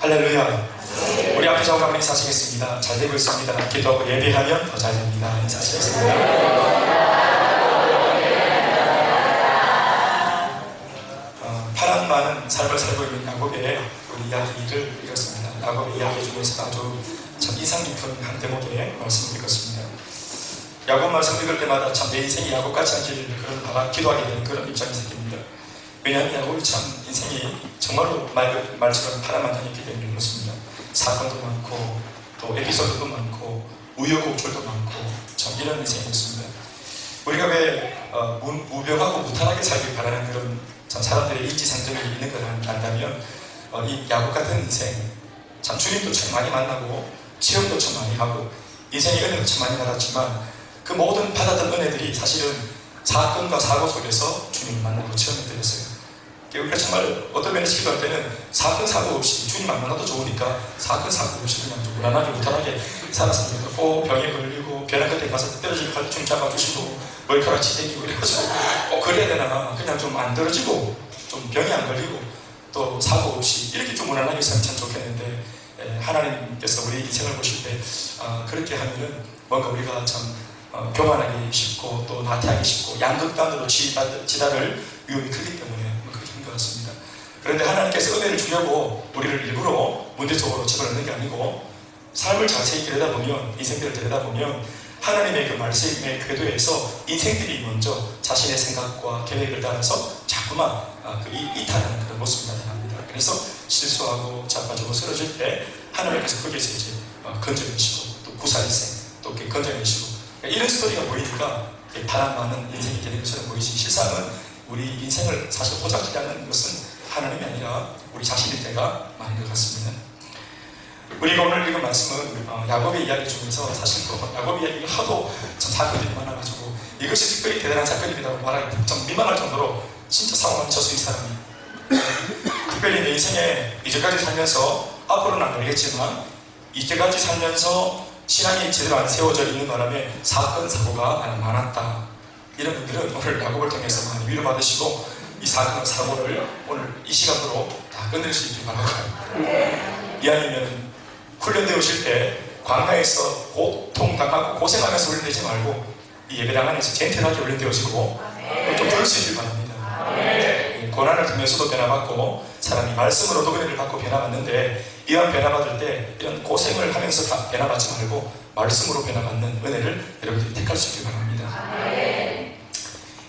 할렐루야. 우리 앞에 좌우가 한번 인사하시겠습니다. 잘 되고 있습니다. 기도하고 예배하면 더 잘 됩니다. 인사하시겠습니다. 파란 많은 삶을 살고 있는 야곱의 우리 이야기를 읽었습니다. 야곱의 이야기 중에서 아주 참 인상 깊은 한 대목의 말씀을 읽었습니다. 야곱 말씀 읽을 때마다 참 내 인생이 야곱같이 않기를 기도하게 되는 그런 입장이 생깁니다. 왜냐하면 야곱이 참 인생이 정말로 말처럼 파란만장했기 때문에 그렇습니다. 사건도 많고 또 에피소드도 많고 우여곡절도 많고 참 이런 인생이었습니다. 우리가 왜 무병하고 무탈하게 살길 바라는 그런 참 사람들의 인지상정이 있는 걸 안다면 이 야곱 같은 인생 참 주님도 참 많이 만나고 체험도 참 많이 하고 인생의 은혜도 참 많이 받았지만 그 모든 받았던 은혜들이 사실은 사건과 사고 속에서 주님을 만나고 체험해드렸어요. 우리가 정말 어떤 면에서 기도할 때는 사건 사고 없이 주님 만나도 좋으니까 사건 사고 없이 그냥 좀 무난하게 무탈하게 살았습니다. 꼭 병에 걸리고 병원 끝에 가서 떨어지고 할 때 좀 잡아주시고 머리카락 지대기고 이래가지고 그래야 되나 그냥 좀 안 떨어지고 좀 병이 안 걸리고 또 사고 없이 이렇게 좀 무난하게 살면 참 좋겠는데 하나님께서 우리 인생을 보실 때 그렇게 하면은 뭔가 우리가 참 교만하기 쉽고 또 나태하기 쉽고 양극단으로 지다를 위험이 크기 때문에 그렇게 힘든 것 같습니다. 그런데 하나님께서 은혜를 주려고 우리를 일부러 문제 속으로 집어넣는 게 아니고 삶을 자세히 들여다보면 인생들을 들여다보면 하나님의 그 말씀의 궤도에서 인생들이 먼저 자신의 생각과 계획을 따라서 자꾸만 이탈하는 그런 모습이 나타납니다. 그래서 실수하고 자빠지고 쓰러질 때 하나님께서 거기에서 이제 건져내시고 또 구사일생 또 이렇게 건져내시고 이런 스토리가 보이니까 바람 많은 인생이 되는 것처럼 보이지 실상은 우리 인생을 사실 호작지라는 것은 하나님이 아니라 우리 자신일 때가 많은 것 같습니다. 우리가 오늘 읽은 말씀은 야곱의 이야기 중에서 사실 야곱의 이야기가 하도 참 사건들이 많아가지고 이것이 특별히 대단한 사건이라고 말하기 좀 민망할 정도로 진짜 상황을 쳤을 사람이 특별히 내 인생에 이제까지 살면서 앞으로는 안 알겠지만 이제까지 살면서 신앙이 제대로 안 세워져 있는 바람에 사건, 사고가 많았다. 이런 분들은 오늘 야곱을 통해서 많이 위로받으시고 이 사건, 사고를 오늘 이 시간으로 다 끝낼 수 있길 바랍니다. 이왕이면 훈련되어 오실 때 광야에서 고통당하고 고생하면서 훈련되지 말고 이 예배당 안에서 젠틀하게 훈련되어지고 좀 그럴 수 있길 바랍니다. 고난을 통해서도 변화받고 사람이 말씀으로도 은혜를 받고 변화받는데 이런 변화받을 때 이런 고생을 하면서 다 변화받지 말고 말씀으로 변화받는 은혜를 여러분들이 택할 수 있길 바랍니다.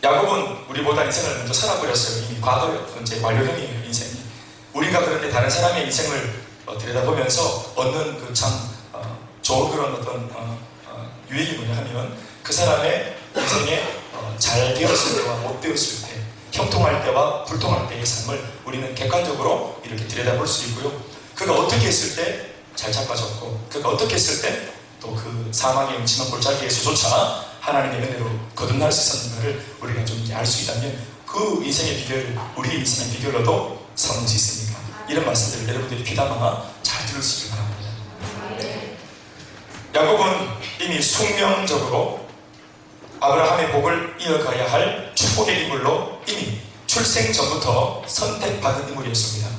야곱은 우리보다 인생을 먼저 살아버렸어요. 이미 과거에 이제 완료형이에요. 인생이. 우리가 그런데 다른 사람의 인생을 들여다보면서 얻는 그 참 좋은 그런 어떤 유익이 뭐냐 하면 그 사람의 인생에 잘 되었을 때와 못 되었을 때 형통할 때와 불통할 때의 삶을 우리는 객관적으로 이렇게 들여다볼 수 있고요. 그가 어떻게 했을 때 잘 잡아줬고 그가 어떻게 했을 때 또 그 사망의 음침한 골짜기에서조차 하나님의 은혜로 거듭날 수 있었는가를 우리가 좀 알 수 있다면 그 인생의 비결을 우리 인생의 비결로도 삼을 수 있으니까 이런 말씀들을 여러분들이 귀담아 잘 들을 수 있길 바랍니다. 야곱은 이미 숙명적으로 아브라함의 복을 이어가야 할 축복의 인물로 이미 출생 전부터 선택받은 인물이었습니다.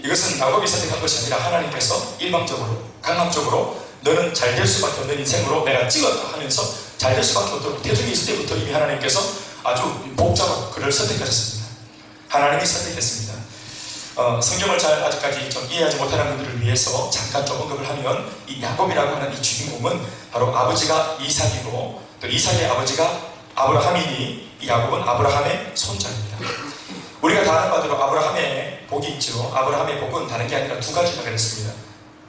이것은 야곱이 선택한 것이 아니라 하나님께서 일방적으로 강압적으로 너는 잘 될 수밖에 없는 인생으로 내가 찍었다 하면서 잘 될 수밖에 없도록 태중에 있을 때부터 이미 하나님께서 아주 복잡하고 그를 선택하셨습니다. 하나님이 선택했습니다. 성경을 잘 아직까지 좀 이해하지 못하는 분들을 위해서 잠깐 좀 언급을 하면 이 야곱이라고 하는 이 주인공은 바로 아버지가 이삭이고 또 이삭의 아버지가 아브라함이니 이 야곱은 아브라함의 손자입니다. 우리가 다 아는 바대로 아브라함의 복이 있죠. 아브라함의 복은 다른 게 아니라 두 가지가 그랬습니다.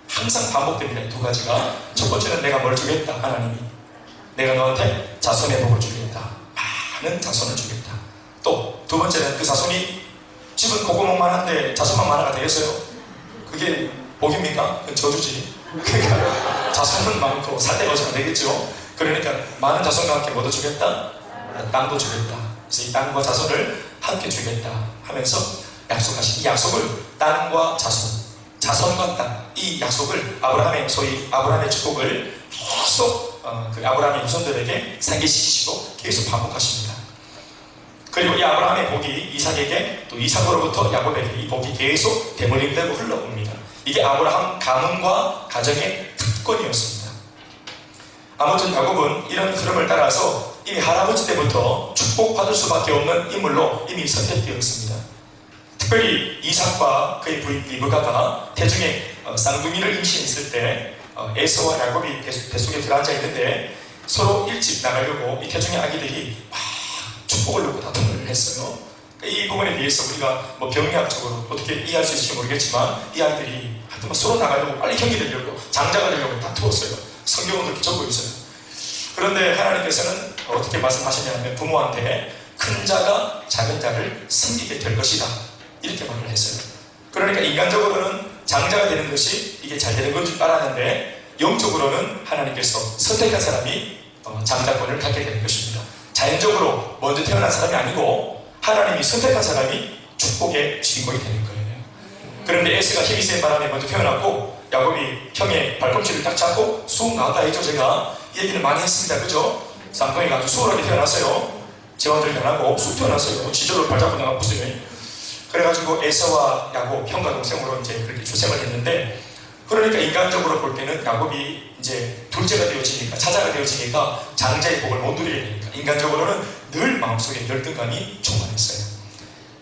항상 반복됩니다. 이 두 가지가. 첫 번째는 내가 뭘 주겠다. 하나님이 내가 너한테 자손의 복을 주겠다. 많은 자손을 주겠다. 또 두 번째는 그 자손이 집은 고구멍만한데 자손만 많아가 되겠어요? 그게 복입니까? 그건 저주지. 그러니까 자손은 많고 살 데가 없으면 되겠죠. 그러니까 많은 자손과 함께 뭐도 주겠다? 땅도 주겠다. 그래서 이 땅과 자손을 함께 주겠다 하면서 약속하신 이 약속을 땅과 자손, 자손과 땅, 이 약속을 아브라함의 소위 아브라함의 축복을 계속 그 아브라함의 후손들에게 상기시키시고 계속 반복하십니다. 그리고 이 아브라함의 복이 이삭에게 또 이삭으로부터 야곱에게 이 복이 계속 대물림되고 흘러옵니다. 이게 아브라함 가문과 가정의 특권이었습니다. 아무튼 야곱은 이런 흐름을 따라서 이미 할아버지 때부터 축복받을 수밖에 없는 인물로 이미 선택되었습니다. 특별히 이삭과 그의 부인 리브가가 태중에 쌍둥이를 임신했을 때 에서와 야곱이 뱃속에 들어앉아 있는데 서로 일찍 나가려고 이 태중의 아기들이 막 축복을 놓고 다툼을 했어요. 이 부분에 대해서 우리가 뭐 병리학적으로 어떻게 이해할 수 있을지 모르겠지만 이 아이들이 하여튼 서로 나가려고 빨리 형이 되려고 장자가 되려고 다투었어요. 성경은 그렇게 적고 있어요. 그런데 하나님께서는 어떻게 말씀하셨냐면 부모한테 큰 자가 작은 자를 섬기게 될 것이다 이렇게 말을 했어요. 그러니까 인간적으로는 장자가 되는 것이 이게 잘 되는 건 줄 알았는데 영적으로는 하나님께서 선택한 사람이 장자권을 갖게 되는 것입니다. 자연적으로 먼저 태어난 사람이 아니고 하나님이 선택한 사람이 축복의 주인공이 되는 거예요. 그런데 에스가 힘이 센 바람에 먼저 태어났고 야곱이 형의 발꿈치를 딱 잡고 쑥 나왔다 했죠. 제가 이 얘기를 많이 했습니다. 그죠? 쌍둥이가 아주 수월하게 태어났어요. 재원들이 변하고 쑥 태어났어요. 지저로 발잡고 나가보세요. 그래가지고 에서와 야곱 형과 동생으로 이제 그렇게 출생을 했는데 그러니까 인간적으로 볼 때는 야곱이 이제 둘째가 되어지니까 자자가 되어지니까 장자의 복을 못 누리게 되니까 인간적으로는 늘 마음속에 열등감이 충만했어요.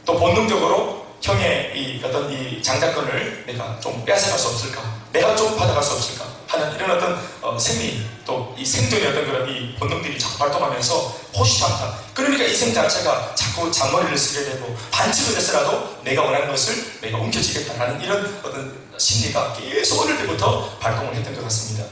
또 본능적으로 형의 이 어떤 이 장자권을 내가 좀 빼앗아갈 수 없을까, 내가 좀 받아갈 수 없을까 하는 이런 어떤 생리 또 이 생존의 어떤 그런 이 본능들이 자꾸 발동하면서 호시 많다. 그러니까 이 생 자체가 자꾸 잔머리를 쓰게 되고 반칙을 했으라도 내가 원하는 것을 내가 움켜쥐겠다라는 이런 어떤 심리가 계속 어릴 때부터 발동을 했던 것 같습니다.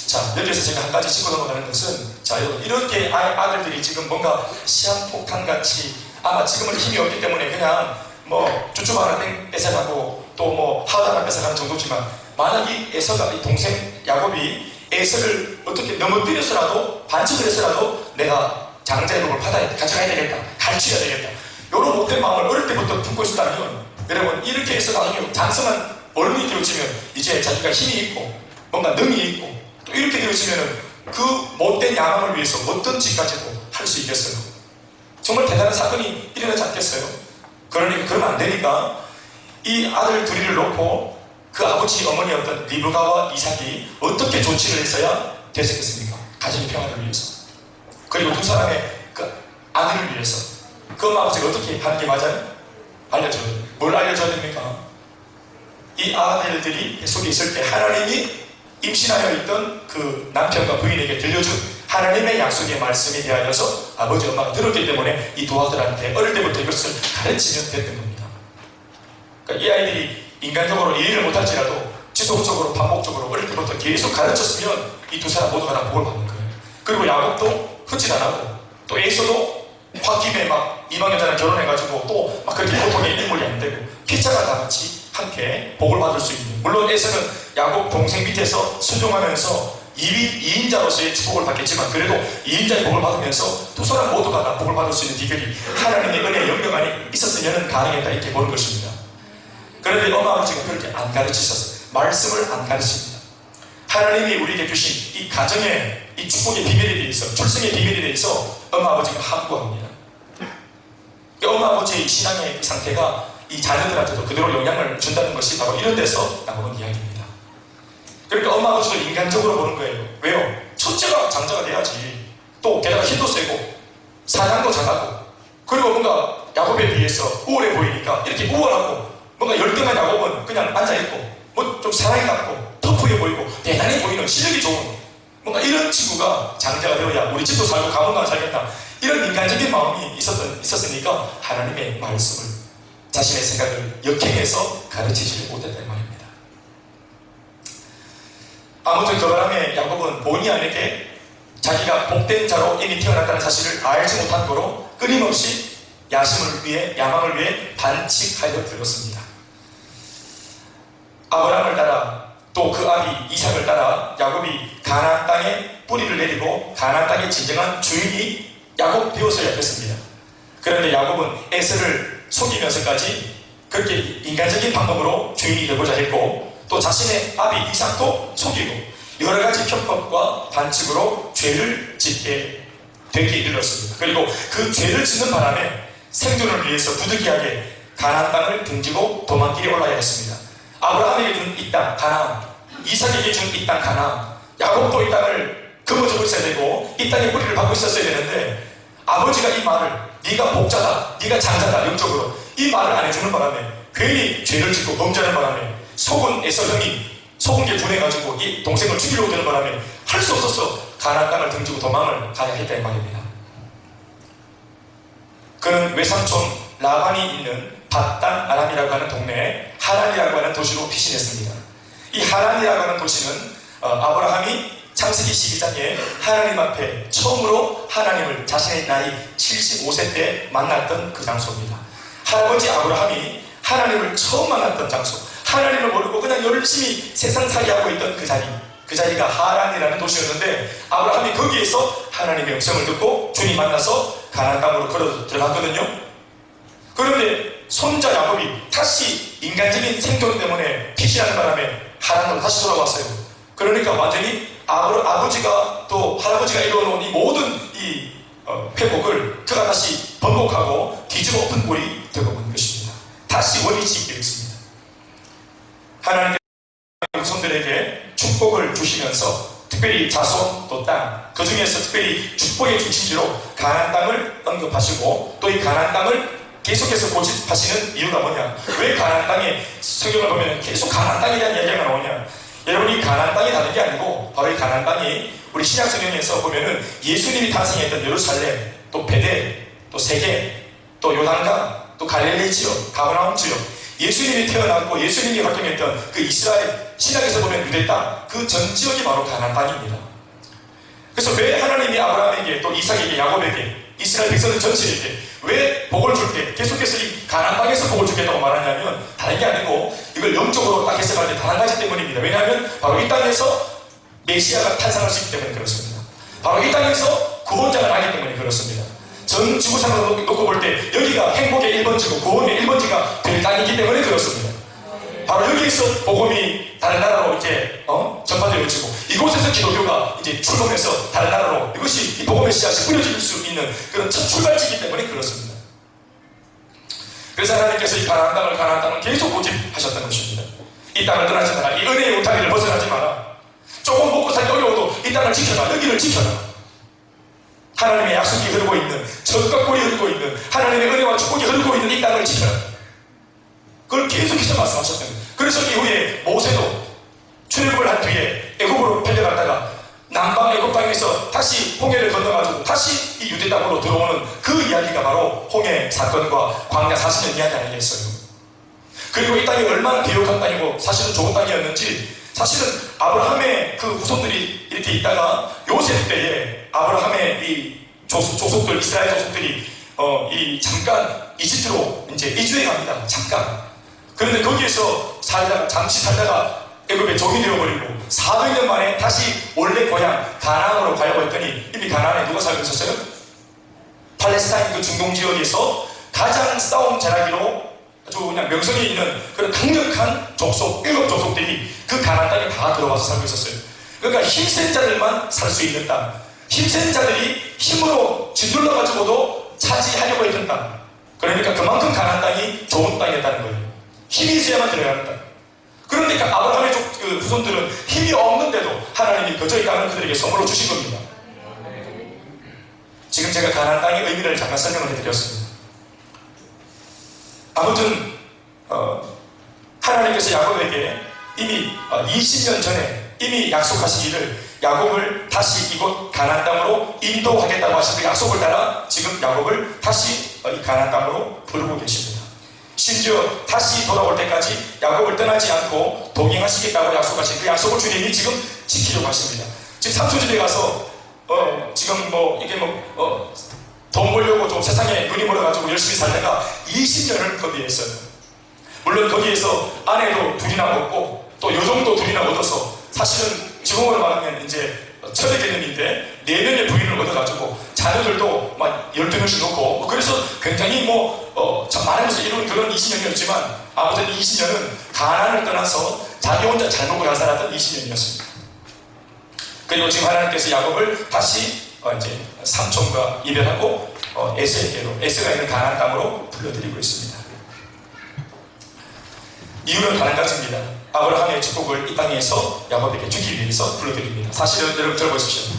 자, 여기에서 제가 한 가지 짚고 넘어가는 것은 자, 여러분 이렇게 아들들이 지금 뭔가 시한폭탄같이 아마 지금은 힘이 없기 때문에 그냥 뭐 쭈쭈바 하나 뺏어가고 또 뭐 하다 하나 뺏어가는 정도지만 만약에 에서가 이 동생 야곱이 에서를 어떻게 넘어뜨려서라도 반칙을 해서라도 내가 장자의 복을 가져가야 되겠다, 가르쳐야 되겠다 이런 못된 마음을 어릴 때부터 품고 있었다면 여러분 이렇게 해서 나중에 장성한 어른이 되어지면 이제 자기가 힘이 있고 뭔가 능이 있고 또 이렇게 되어지면 그 못된 야망을 위해서 어떤지까지도 할 수 있겠어요. 정말 대단한 사건이 일어나지 않겠어요? 그러니까 그러면 안 되니까 이 아들 둘이를 놓고 그 아버지 어머니였던 리브가와 이삭이 어떻게 조치를 했어야 됐었겠습니까? 가정의 평화를 위해서. 그리고 두 사람의 그 아들을 위해서 그 엄마 아버지가 어떻게 하는 게 맞아요? 알려줘야 돼요. 뭘 알려줘야 됩니까? 이 아들들이 속에 있을 때 하나님이 임신하여 있던 그 남편과 부인에게 들려준 하나님의 약속의 말씀에 대하여서 아버지 엄마가 들었기 때문에 이 두 아들한테 어릴 때부터 이것을 가르치면 됐던 겁니다. 그러니까 이 아이들이 인간적으로 이해를 못할지라도 지속적으로 반복적으로 어릴 때부터 계속 가르쳤으면 이 두 사람 모두가 다 복을 받는 거예요. 그리고 야곱도 흑질 안 하고 또 에서도 홧김에 막 이방 여자랑 결혼해가지고 또 막 그렇게 보통의 인물이 안 되고 피자가 다 같이 함께 복을 받을 수 있는, 물론 에서는 야곱 동생 밑에서 순종하면서 2인자로서의 축복을 받겠지만 그래도 2인자의 복을 받으면서 두 사람 모두가 다 복을 받을 수 있는 비결이 하나님의 은혜의 영역 안에 있었으면 가능했다 이렇게 보는 것입니다. 그런데 엄마 아버지가 그렇게 안 가르치셨어요. 말씀을 안 가르칩니다. 하나님이 우리에게 주신 이 가정의 이 축복의 비밀에 대해서, 출생의 비밀에 대해서 엄마 아버지가 함구합니다. 엄마 아버지의 신앙의 상태가 이 자녀들한테도 그대로 영향을 준다는 것이 바로 이런 데서 나오는 이야기입니다. 그러니까 엄마 아버지도 인간적으로 보는 거예요. 왜요? 첫째가 장자가 돼야지. 또 게다가 힘도 세고 사냥도 잘하고 그리고 뭔가 야곱에 비해서 우월해 보이니까 이렇게 우월하고 뭔가 열등한 야곱은 그냥 앉아있고 뭐 좀 사랑이 같고 터프해 보이고 대단해 보이는 실력이 좋은 뭔가 이런 친구가 장자가 되어야 우리 집도 살고 가문도 살겠다 이런 인간적인 마음이 있었으니까 하나님의 말씀을 자신의 생각을 역행해서 가르치지를 못했다는 말입니다. 아무튼 그 바람에 야곱은 본의 아니게 자기가 복된 자로 이미 태어났다는 사실을 알지 못한 거로 끊임없이 야망을 위해 반칙하여 들었습니다. 아브라함을 따라 또 그 아비 이삭을 따라 야곱이 가나안 땅에 뿌리를 내리고 가나안 땅의 진정한 주인이 야곱 되었어야 했습니다. 그런데 야곱은 에서를 속이면서까지 그렇게 인간적인 방법으로 주인이 되고자 했고 또 자신의 아비 이삭도 속이고 여러 가지 편법과 반칙으로 죄를 짓게 되게 이르렀습니다. 그리고 그 죄를 짓는 바람에 생존을 위해서 부득이하게 가나안 땅을 등지고 도망길에 올라야 했습니다. 아브라함에게 준 이 가나안, 이삭에게 준 이 땅 가나안, 야곱도 이 땅을 거머쥐고 있어야 되고 이 땅에 뿌리를 받고 있었어야 되는데 아버지가 이 말을 네가 복자다, 네가 장자다 영적으로 이 말을 안 해주는 바람에 괜히 죄를 짓고 범죄하는 바람에 속은 에서 형이 속은 게 분해가지고 이 동생을 죽이려고 되는 바람에 할 수 없어서 가나안 땅을 등지고 도망을 가야 했다는 말입니다. 그는 외삼촌 라반이 있는 밧단 아람이라고 하는 동네에 하란이라고 하는 도시로 피신했습니다. 이 하란이라고 하는 도시는 아브라함이 창세기 12장에 하나님 앞에 처음으로 하나님을 자신의 나이 75세 때 만났던 그 장소입니다. 할아버지 아브라함이 하나님을 처음 만났던 장소, 하나님을 모르고 그냥 열심히 세상살이하고 있던 그 자리가 하란이라는 도시였는데 아브라함이 거기에서 하나님의 음성을 듣고 주님 만나서 가나안 땅으로 걸어 들어갔거든요. 그런데 손자 야곱이 다시 인간적인 생존 때문에 피신하는 바람에 하란으로 다시 돌아왔어요. 그러니까 완전히 아버지가 또 할아버지가 이뤄놓은 이 모든 이 회복을 그가 다시 번복하고 뒤집어 엎은 꼴이 되어버린 것입니다. 다시 원위치 되었습니다. 하나님께서 후손들에게 축복을 주시면서 특별히 자손 또 땅, 그 중에서 특별히 축복의 중심지로 가나안 땅을 언급하시고 또 이 가나안 땅을 계속해서 고집하시는 이유가 뭐냐? 왜 가나안 땅에 성경을 보면 계속 가나안 땅에 대한 이야기가 나오냐? 여러분, 이 가나안 땅이 다른 게 아니고 바로 이 가나안 땅이 우리 신약 성경에서 보면은 예수님이 탄생했던 예루살렘, 또 베델, 또 세계, 또 요단강, 또 갈릴리 지역, 가버나움 지역, 예수님이 태어났고 예수님이 활동했던 그 이스라엘 신약에서 보면 유대 땅, 그 전 지역이 바로 가나안 땅입니다. 그래서 왜 하나님이 아브라함에게 또 이삭에게 야곱에게 이스라엘 백성들 전체에게 왜 복을 줄게 계속해서 이 가나안 땅에서 복을 주겠다고 말하냐면 다른 게 아니고 이걸 영적으로 딱 해석할 때 단 한 가지 때문입니다. 왜냐하면 바로 이 땅에서 메시아가 탄생할 수 있기 때문에 그렇습니다. 바로 이 땅에서 구원자가 나기 때문에 그렇습니다. 전 지구상으로 놓고 볼 때 여기가 행복의 1번지고 구원의 1번지가 될 땅이기 때문에 그렇습니다. 바로 여기에서 복음이 다른 나라로 이제 전파되어지고 이곳에서 기독교가 이제 출범해서 다른 나라로 이것이 이 복음의 씨앗이 뿌려질 수 있는 그런 첫 출발지이기 때문에 그렇습니다. 그래서 하나님께서 이 가나안 땅을 계속 고집하셨던 것입니다. 이 땅을 떠나지 마라. 이 은혜의 울타리를 벗어나지 마라. 조금 먹고 살기 어려워도 이 땅을 지켜라. 여기를 지켜라. 하나님의 약속이 흐르고 있는, 적과 꿀이 흐르고 있는, 하나님의 은혜와 축복이 흐르고 있는 이 땅을 지켜라. 그걸 계속해서 말씀하셨던 거예요. 그래서 이후에 모세도 출애굽을 한 뒤에 애굽으로 팔려갔다가 남방 애굽 땅에서 다시 홍해를 건너가지고 다시 이 유대 땅으로 들어오는 그 이야기가 바로 홍해 사건과 광야 40년 이야기 아니겠어요? 그리고 이 땅이 얼마나 비옥한 땅이고 사실은 좋은 땅이었는지 사실은 아브라함의 그 후손들이 이렇게 있다가 요셉 때에 아브라함의 이 조속들, 이스라엘 조속들이 잠깐 이집트로 이제 이주해 갑니다. 잠깐. 그런데 거기에서 잠시 살다가 애굽에 종이 되어버리고 400년 만에 다시 원래 고향 가나안으로 가려고 했더니 이미 가나안에 누가 살고 있었어요? 팔레스타인 그 중동 지역에서 가장 싸움 잘하기로 아주 그냥 명성이 있는 그런 강력한 족속, 7 족속들이 그 가나안 땅에 다 들어와서 살고 있었어요. 그러니까 힘센 자들만 살 수 있는 땅, 힘센 자들이 힘으로 짓눌러가지고도 차지하려고 했던 땅. 그러니까 그만큼 가나안 땅이 좋은 땅이었다는 거예요. 힘이 있어야만 들어가는 땅. 그런데 아브라함의 그 후손들은 힘이 없는데도 하나님이 그저 이 땅을 그들에게 선물로 주신 겁니다. 지금 제가 가나안 땅의 의미를 잠깐 설명을 해드렸습니다. 아무튼 하나님께서 야곱에게 이미 20년 전에 이미 약속하시기를 야곱을 다시 이곳 가나안 땅으로 인도하겠다고 하신 그 약속을 따라 지금 야곱을 다시 이 가나안 땅으로 부르고 계십니다. 심지어 다시 돌아올 때까지 야곱을 떠나지 않고 동행하시겠다고 약속하신 그 약속을 주님이 지금 지키려고 하십니다. 지금 삼촌집에 가서 지금 돈 벌려고 좀 세상에 눈이 멀어가지고 열심히 살다가 20년을 거기에 했어요. 물론 거기에서 아내도 둘이나 먹고 또 요정도 둘이나 얻어서 사실은 지금으로 말하면 이제 철의 개념인데 4명의 부인을 얻어가지고 자녀들도 막 12명씩 놓고 그래서 굉장히 참 많은 것을 이룬 그런 20년이었지만 아무튼 20년은 가나안을 떠나서 자기 혼자 잘 먹고 잘 살았던 20년이었습니다. 그리고 지금 하나님께서 야곱을 다시 이제 삼촌과 이별하고 에서에게로 에서가 있는 가나안 땅으로 불러들이고 있습니다. 이유는 단 한 가지입니다. 아브라함의 축복을 이 땅에서 야곱에게 주기 위해서 불러드립니다. 사실은 여러분 들어보십시오.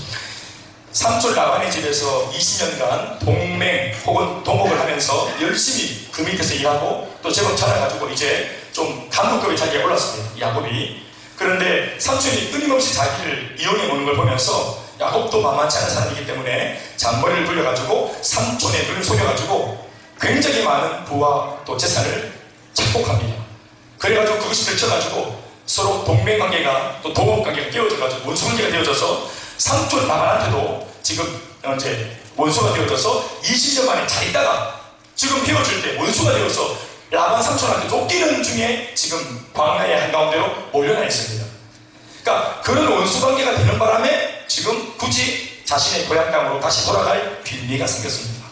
삼촌 라반의 집에서 20년간 동맹 혹은 동업을 하면서 열심히 그 밑에서 일하고 또 제법 자라가지고 이제 좀 간부급의 자리에 올랐습니다. 야곱이. 그런데 삼촌이 끊임없이 자기를 이용해 오는 걸 보면서 야곱도 만만치 않은 사람이기 때문에 잔머리를 돌려가지고 삼촌의 눈을 속여가지고 굉장히 많은 부와 또 재산을 착복합니다. 그래가지고 그것이 들켜가지고 서로 동맹관계가 또 동업관계가 깨어져가지고 원수관계가 되어져서 삼촌 라반한테도 지금 이제 원수가 되어져서 20년 만에 잘 있다가 지금 헤어질 때 원수가 되어서 라반 삼촌한테 쫓기는 중에 지금 광야의 한가운데로 몰려나 있습니다. 그러니까 그런 원수관계가 되는 바람에 지금 굳이 자신의 고향 땅으로 다시 돌아갈 빌미가 생겼습니다.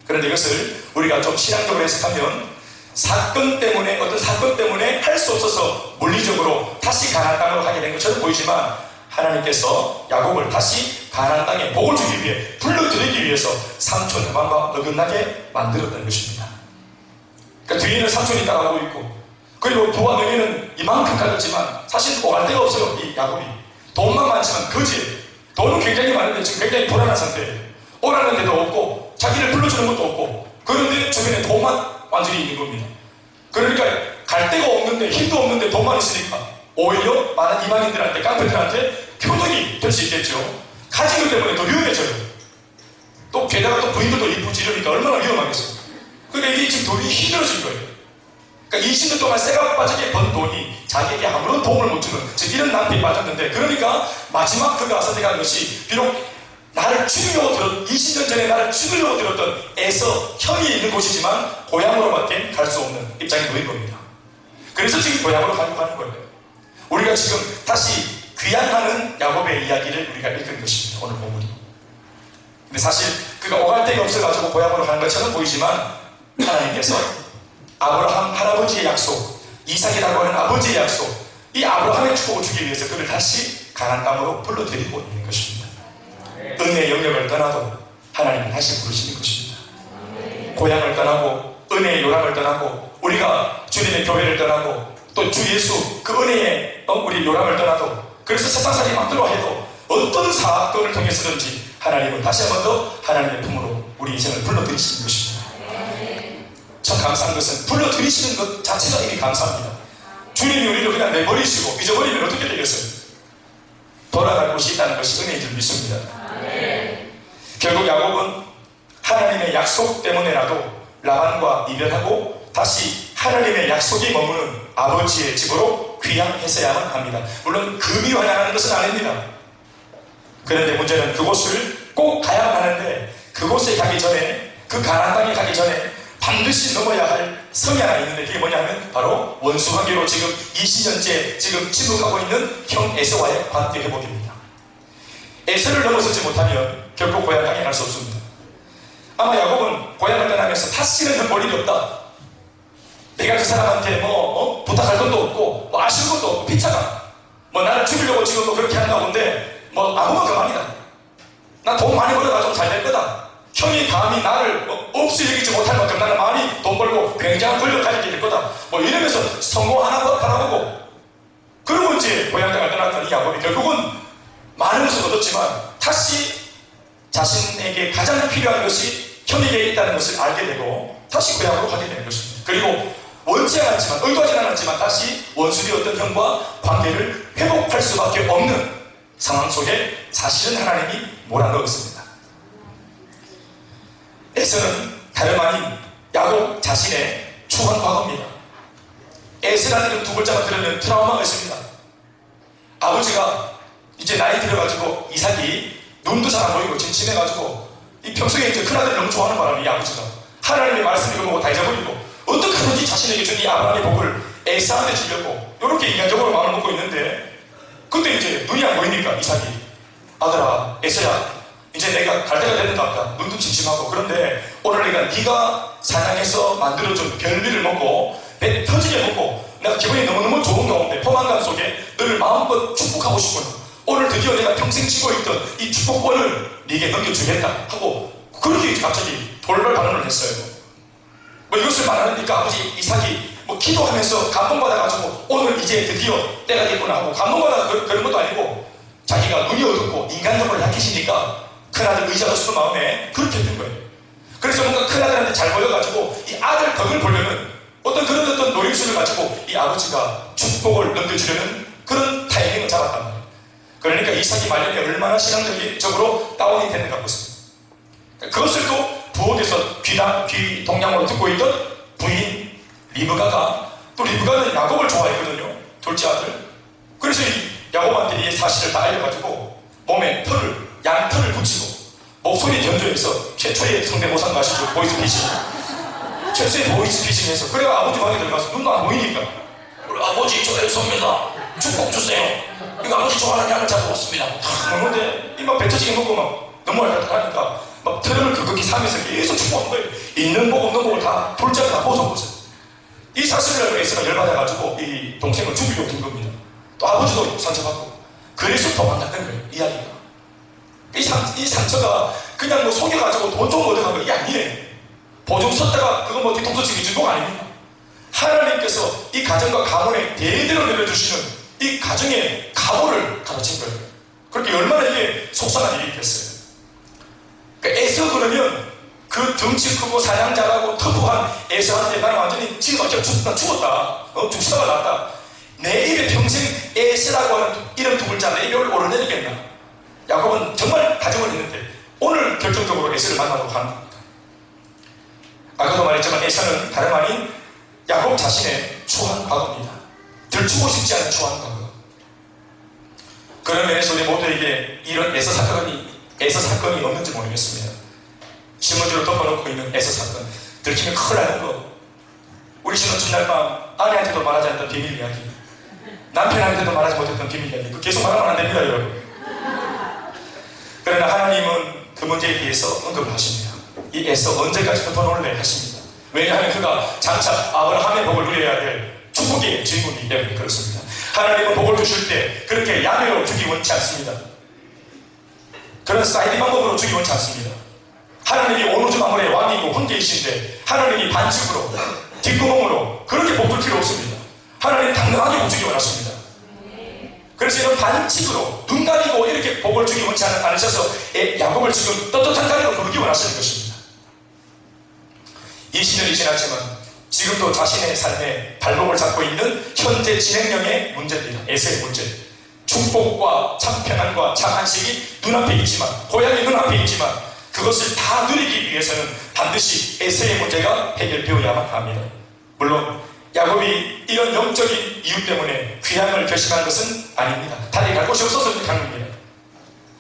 그런데 이것을 우리가 좀 신앙적으로 해석하면 사건 때문에 어떤 사건 때문에 할 수 없어서 물리적으로 다시 가나안 땅으로 가게 된 것처럼 보이지만 하나님께서 야곱을 다시 가나안 땅에 복을 주기 위해 불러들이기 위해서 삼촌 라반과 어긋나게 만들었던 것입니다. 그러니까 뒤에는 삼촌이 따라오고 있고 그리고 부와 명예는 이만큼 가졌지만 사실 뭐할 데가 없어요. 이 야곱이 돈만 많지만 거지예요. 돈은 굉장히 많은데 지금 굉장히 불안한 상태예요. 오라는 데도 없고 자기를 불러주는 것도 없고 그런데 주변에 돈만 완전히 있는 겁니다. 그러니까 갈 데가 없는데 힘도 없는데 돈만 있으니까 오히려 많은 이방인들한테 깡패들한테 표적이 될 수 있겠죠. 가진 것 때문에 더 위험해져요. 또 게다가 또 부인들도 이쁘지 이러니까 얼마나 위험하겠어요. 그러니까 이게 지금 돈이 힘들어진 거예요. 그러니까 20년 동안 쇠가 빠지게 번 돈이 자기에게 아무런 도움을 못 주는 즉 이런 낭비에 빠졌는데 그러니까 마지막 그가 선택한 것이 비록 나를 죽이려고 20년 전에 나를 죽이려고 들었던 에서 형이 있는 곳이지만 고향으로밖에 갈 수 없는 입장이 놓인 겁니다. 그래서 지금 고향으로 가려고 하는 거예요. 우리가 지금 다시 귀환하는 야곱의 이야기를 우리가 읽은 것입니다. 오늘 본문이. 근데 사실 그가 오갈 데가 없어가지고 고향으로 가는 것처럼 보이지만 하나님께서 아브라함 할아버지의 약속, 이삭이라고 하는 아버지의 약속, 이 아브라함의 축복을 주기 위해서 그를 다시 가나안 땅으로 불러들이고 있는 것입니다. 은혜의 영역을 떠나도 하나님은 다시 부르시는 것입니다. 고향을 떠나고 은혜의 요람을 떠나고 우리가 주님의 교회를 떠나고 또 주 예수 그 은혜의 우리 요람을 떠나도 그래서 세상살이 마음대로 해도 어떤 사건을 통해서든지 하나님은 다시 한 번 더 하나님의 품으로 우리 인생을 불러들이시는 것입니다. 참 감사한 것은 불러들이시는 것 자체가 이미 감사합니다. 주님이 우리를 그냥 내버리시고 잊어버리면 어떻게 되겠어요? 돌아갈 곳이 있다는 것이 은혜인 줄 믿습니다. 결국 야곱은 하나님의 약속 때문에라도 라반과 이별하고 다시 하나님의 약속이 머무는 아버지의 집으로 귀향했어야만 합니다. 물론 금이 환영하는 것은 아닙니다. 그런데 문제는 그곳을 꼭 가야만 하는데 그곳에 가기 전에 그 가나안 땅에 가기 전에 반드시 넘어야 할 성이 하나 있는데 그게 뭐냐면 바로 원수관계로 지금 20년째 지금 침묵하고 있는 형 에서와의 관계 회복입니다. 에서를 넘어서지 못하면 결국 고향 땅에 갈 수 없습니다. 아마 야곱은 고향을 떠나면서 다시는 볼 일이 없다. 내가 그 사람한테 부탁할 것도 없고 아쉬운 것도 없고 피차가 나를 죽이려고 지금 그렇게 한가 본데 아무건 그만이다. 나 돈 많이 벌어가지고 잘 될 거다. 형이 감히 나를 없이 여기지 못할 만큼 나는 많이 돈 벌고 굉장한 권력을 가지게 될 거다. 이러면서 성공 하나 바라보고 그러고 이제 고향 땅을 떠났던 이 야곱이 결국은 많은 것을 얻었지만 다시 자신에게 가장 필요한 것이 형에게 있다는 것을 알게 되고 다시 고향으로 가게 되는 것입니다. 그리고 원치 않았지만 의도하지 않았지만 다시 원수되었던 형과 관계를 회복할 수밖에 없는 상황 속에 사실은 하나님이 몰아넣었습니다. 에서는 다름 아닌 야곱 자신의 추한 과거입니다. 에서라는 두 글자만 들으면 트라우마가 있습니다. 아버지가 이제 나이 들어가지고 이삭이 눈도 잘 안 보이고 침침해가지고 이 평소에 이제 큰아들을 너무 좋아하는 바람에 이 아버지가 하나님의 말씀을 이거 보고 다 잊어버리고 어떻게 하든지 자신에게 준 이 아브라함의 복을 에사한테 주려고 이렇게 인간적으로 마음을 먹고 있는데 근데 이제 눈이 안 보이니까 이삭이 아들아 에서야 이제 내가 갈 때가 됐는가 보다. 눈도 침침하고 그런데 오늘 내가 네가 사냥해서 만들어준 별미를 먹고 배 터지게 먹고 내가 기분이 너무너무 좋은 가운데 포만감 속에 너를 마음껏 축복하고 싶구나. 오늘 드디어 내가 평생 쥐고 있던 이 축복권을 네게 넘겨주겠다 하고 그렇게 갑자기 돌발 발언을 했어요. 이것을 말하니까 아버지 이삭이 뭐 기도하면서 감동받아가지고 오늘 이제 드디어 때가 됐구나 하고 감동받아서 그런 것도 아니고 자기가 눈이 어둡고 인간적으로 약해지니까 큰아들 의자가 싶은 마음에 그렇게 된 거예요. 그래서 뭔가 큰아들한테 잘 보여가지고 이 아들 덕을 보려는 어떤 노림수를 가지고 이 아버지가 축복을 넘겨주려는 그런 타이밍을 잡았단 말이에요. 그러니까 이삭이 말년에 얼마나 신앙적으로 다운이 됐는가 보세요. 그것을 또 부엌에서 귀 동양으로 듣고 있던 부인 리브가가, 또 리브가는 야곱을 좋아했거든요. 둘째 아들. 그래서 이 야곱한테 이 사실을 다 알려가지고 몸에 양털을 붙이고 목소리 변조해서 최초의 성대모사인 거 아시죠? 보이스피싱. 최초의 보이스피싱해서 그래가 아버지 방에 들어가서 눈도 안 보이니까 우리 아버지 저 애송입니다. 축복 주세요. 이거 아버지 좋아하는 양을 잡아왔습니다. 먹는데 이막 뱉어지게 먹고 막 너무 알다하니까 막 트름을 극극히 사면서 계속 축복한 거예요. 있는 복 없는 복을 다 둘째가 다 보셔보세요. 이 사실을 알고 에서가 열받아가지고 이 동생을 죽이려고 든 겁니다. 또 아버지도 상처받고 그래서 도망갔던 거예요. 이야기가. 이 상처가 그냥 뭐 속여가지고 돈 좀 얻어간 거 이게 아니에요. 보증 섰다가 그거 뭐 뒤통수 치기 준거 아닙니까? 하나님께서 이 가정과 가문에 대대로 내려주시는 이 가정의 가보를 가르친 거예요. 그렇게 얼마나 이게 속상한 일이 됐어요. 그러니까 에서 그러면 그 덩치 크고 사냥 잘하고 터프한 에서한테 나는 완전히 지금 죽었다. 죽사가 났다. 내 입에 평생 에서라고 하는 이름 두 글자 내 입에 오르내리겠나. 야곱은 정말 다짐을 했는데 오늘 결정적으로 에서를 만나고 가는 겁니다. 아까도 말했지만 에서는 다름 아닌 야곱 자신의 추한 과거입니다. 들추고 싶지 않은 추한 과거. 그런 면에서 우리 모두에게 이런 에서 사건이 없는지 모르겠습니다. 신문지로 덮어놓고 있는 에서 사건, 들키면 큰일 나는 거. 우리 신혼 첫날 밤 아내한테도 말하지 않던 비밀 이야기, 남편한테도 말하지 못했던 비밀 이야기, 계속 말하면 안 됩니다, 여러분. 그러나 하나님은 그 문제에 대해서 언급을 하십니다. 이 에서 언제까지 덮어놓을래 하십니다. 왜냐하면 그가 장차 아브라함의 복을 누려야 될 축복의 주인공이기 때문에 그렇습니다. 하나님은 복을 주실 때 그렇게 야매로 주기 원치 않습니다. 그런 사이드 방법으로 주기 원치 않습니다. 하나님이 오노주 마물의 왕이고 황제이신데 하나님이 반칙으로 뒷구멍으로 그렇게 복 줄 필요 없습니다. 하나님 당당하게 복 주기 원하십니다. 그래서 이런 반칙으로 눈 가리고 이렇게 복을 주기 원치 않으셔서 야곱을 지금 떳떳한 자리로 부르기 원하시는 것입니다. 이 시절이 지났지만 지금도 자신의 삶에 발목을 잡고 있는 현재 진행형의 문제입니다. 에서의 문제. 축복과 참 평안과 참 안식이 눈앞에 있지만, 고향이 눈앞에 있지만 그것을 다 누리기 위해서는 반드시 에서의 문제가 해결되어야만 합니다. 물론 야곱이 이런 영적인 이유 때문에 귀향을 결심한 것은 아닙니다. 다리 갈 곳이 없어서 간 겁니다.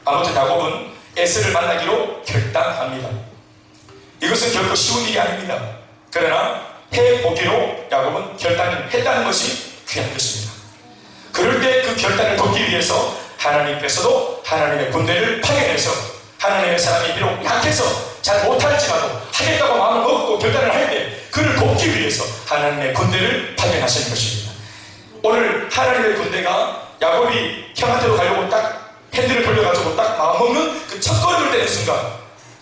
아무튼 야곱은 에서를 만나기로 결단합니다. 이것은 결코 쉬운 일이 아닙니다. 그러나 해보기로 야곱은 결단을 했다는 것이 귀한 것입니다. 그럴 때 그 결단을 돕기 위해서 하나님께서도 하나님의 군대를 파견해서 하나님의 사람이 비록 약해서 잘 못할지라도 하겠다고 마음을 먹고 결단을 할 때 그를 돕기 위해서 하나님의 군대를 파견하시는 것입니다. 오늘 하나님의 군대가 야곱이 형한테로 가려고 딱 핸들을 돌려가지고 딱 마음먹는 그 첫 걸음을 떼는 순간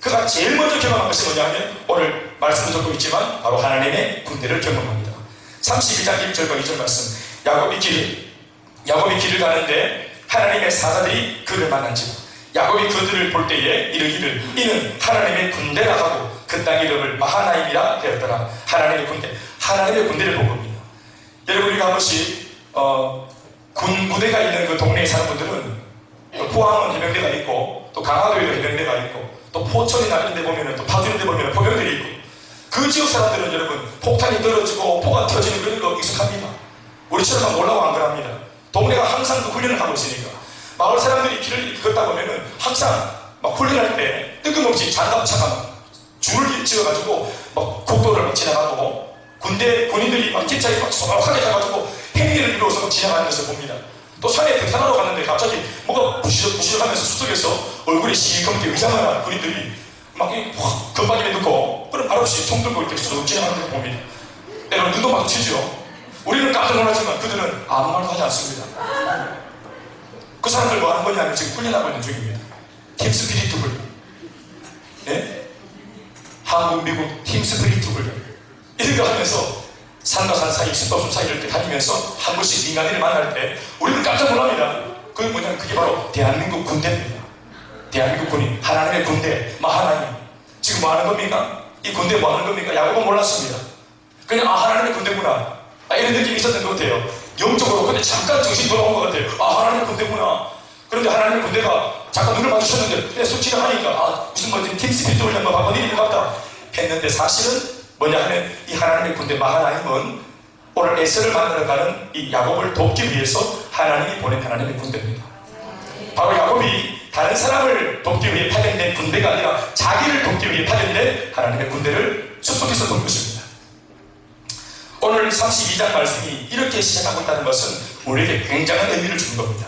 그가 제일 먼저 경험한 것이 뭐냐면 오늘 말씀도 적고 있지만 바로 하나님의 군대를 경험합니다. 31장 1절과 2절 말씀. 야곱이 길을 가는데 하나님의 사자들이 그를 만난지라. 야곱이 그들을 볼 때에 이르기를 이는 하나님의 군대라 하고 그 땅 이름을 마하나임이라 되었더라. 하나님의 군대를 본 겁니다. 여러분, 우리가 한 번씩 군 부대가 있는 그 동네에 사는 분들은 포항은 해병대가 있고 또 강화도에도 해병대가 있고 또 포천이나 이런 데 보면은 또 파주 이런 데 보면은 포병들이 있고 그 지역 사람들은 여러분 폭탄이 떨어지고 포가 터지는 그런 거 익숙합니다. 우리처럼 몰라고 안 그럽니다. 동네가 항상 그 훈련을 하고 있으니까 마을 사람들이 길을 걷다 보면은 항상 막 훈련할 때 뜬금없이 장갑차가 줄을 지어가지고 막 국도를 막 지나가고 군인들이 막 뒷차에 막 소박하게 가가지고 행리를 이루어서 지나가는 것을 봅니다. 또 산에 등산하러 갔는데 갑자기 뭐가 부시럭부시럭하면서 수석에서 얼굴에 시커멓게 의상을 한 군인들이 막 건방짐에 넣고 그럼 말없이 총 들고 이렇게 쑥 지나가는 걸 봅니다. 때로는 눈도 마주치죠. 우리는 깜짝 놀라지만 그들은 아무 말도 하지 않습니다. 그 사람들 뭐 하는 거냐면 지금 훈련하고 있는 중입니다. 팀 스피릿 훈련. 네? 한국, 미국 팀 스피릿 훈련. 이런 거 하면서 산과 산 사이, 숲과 숲 사이를 이렇게 다니면서 한 번씩 인간들을 만날 때 우리는 깜짝 놀랍니다. 그게 뭐냐면 그게 바로 대한민국 군대입니다. 대한민국 군인, 하나님의 군대, 하나님. 지금 뭐 하는 겁니까? 이 군대 뭐 하는 겁니까? 야곱은 몰랐습니다. 그냥 하나님의 군대구나, 이런 느낌이 있었던 것 같아요. 영적으로. 근데 잠깐 정신 돌아온 것 같아요. 하나님의 군대구나. 그런데 하나님의 군대가 잠깐 눈을 마주쳤는데 그냥 수치를 하니까 무슨 뭐 팀스피드 훈련 뭐 한번 일인 것 같다 했는데, 사실은 뭐냐 하면 이 하나님의 군대 마하나임은 오늘 에서를 만나러 가는 이 야곱을 돕기 위해서 하나님이 보낸 하나님의 군대입니다. 바로 야곱이 다른 사람을 돕기 위해 파견된 군대가 아니라 자기를 돕기 위해 파견된 하나님의 군대를 숲속에서 돕는 것입니다. 오늘 32장 말씀이 이렇게 시작하고 있다는 것은 우리에게 굉장한 의미를 주는 겁니다.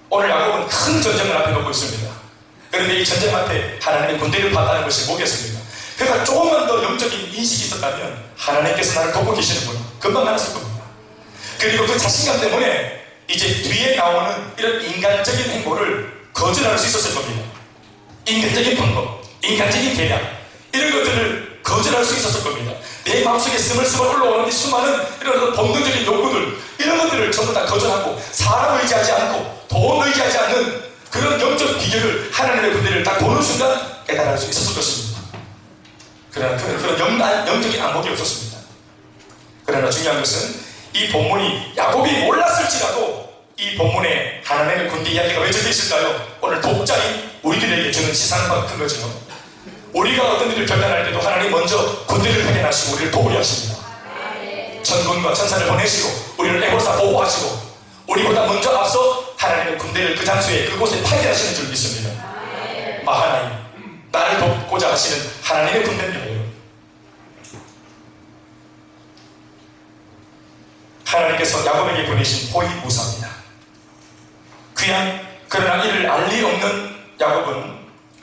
오늘 야곱은 큰 전쟁을 앞에 놓고 있습니다. 그런데 이 전쟁 앞에 하나님의 군대를 봤다는 것이 뭐겠습니까? 그러니까 조금만 더 영적인 인식이 있었다면 하나님께서 나를 돕고 계시는구나, 금방 알았을 겁니다. 그리고 그 자신감 때문에 이제 뒤에 나오는 이런 인간적인 행보를 거절할 수 있었을 겁니다. 인간적인 방법, 인간적인 계략, 이런 것들을 거절할 수 있었을 겁니다. 내 마음속에 스멀스멀 올라오는 이 수많은 이런 본능적인 욕구들, 이런 것들을 전부 다 거절하고 사람 의지하지 않고 돈 의지하지 않는 그런 영적 비결을, 하나님의 군대를 딱 보는 순간 깨달을 수 있었을 것입니다. 그러나 그런 영적인 안목이 없었습니다. 그러나 중요한 것은 이 본문이 야곱이 몰랐을지라도 이 본문에 하나님의 군대 이야기가 왜 적혀 있을까요? 오늘 독자인 우리들에게 주는 지상과 큰 거죠. 우리가 어떤 일을 결단할 때도 하나님 먼저 군대를 파견하시고 우리를 도우려 하십니다. 천군과 천사를 보내시고 우리를 애고사 보호하시고 우리보다 먼저 앞서 하나님의 군대를 그 장소에 그곳에 파견하시는 줄 믿습니다. 마하나임, 나를 돕고자 하시는 하나님의 군대입니다. 하나님께서 야곱에게 보내신 호위무사입니다. 그러나 이를 알 일 없는 야곱은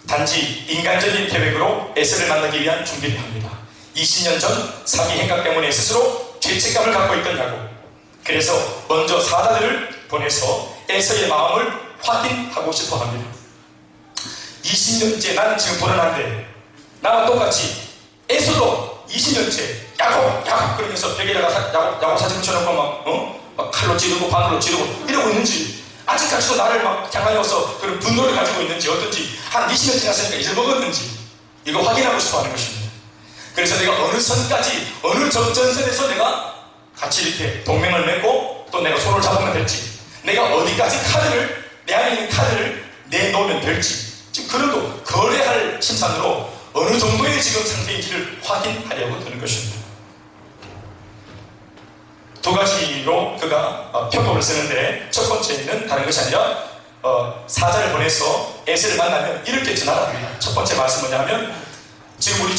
단지 인간적인 계획으로 에서를 만나기 위한 준비를 합니다. 20년 전 사기 행각 때문에 스스로 죄책감을 갖고 있던 야곱, 그래서 먼저 사자들을 보내서 에서의 마음을 확인하고 싶어 합니다. 20년째 나는 지금 불안한데 나와 똑같이 에서도 20년째 야곱 그러면서 벽에다가 야곱 사진 붙여놓고 막 칼로 찌르고 바늘로 찌르고 이러고 있는지, 아직까지도 나를 막 향하여 서 그런 분노를 가지고 있는지, 어떤지 한 20년 지났으니까 잊어먹었는지 이거 확인하고 싶어 하는 것입니다. 그래서 내가 어느 선까지, 어느 적전선에서 내가 같이 이렇게 동맹을 맺고 또 내가 손을 잡으면 될지, 내가 어디까지 내 안에 있는 카드를 내놓으면 될지, 지금 그래도 거래할 심산으로 어느 정도의 지금 상태인지를 확인하려고 드는 것입니다. 두 가지로 그가 편법을 쓰는데, 첫 번째는 다른 것이 아니라 사자를 보내서 에서를 만나면 이렇게 전화를 합니다. 첫 번째 말씀은 뭐냐면, 지금 우리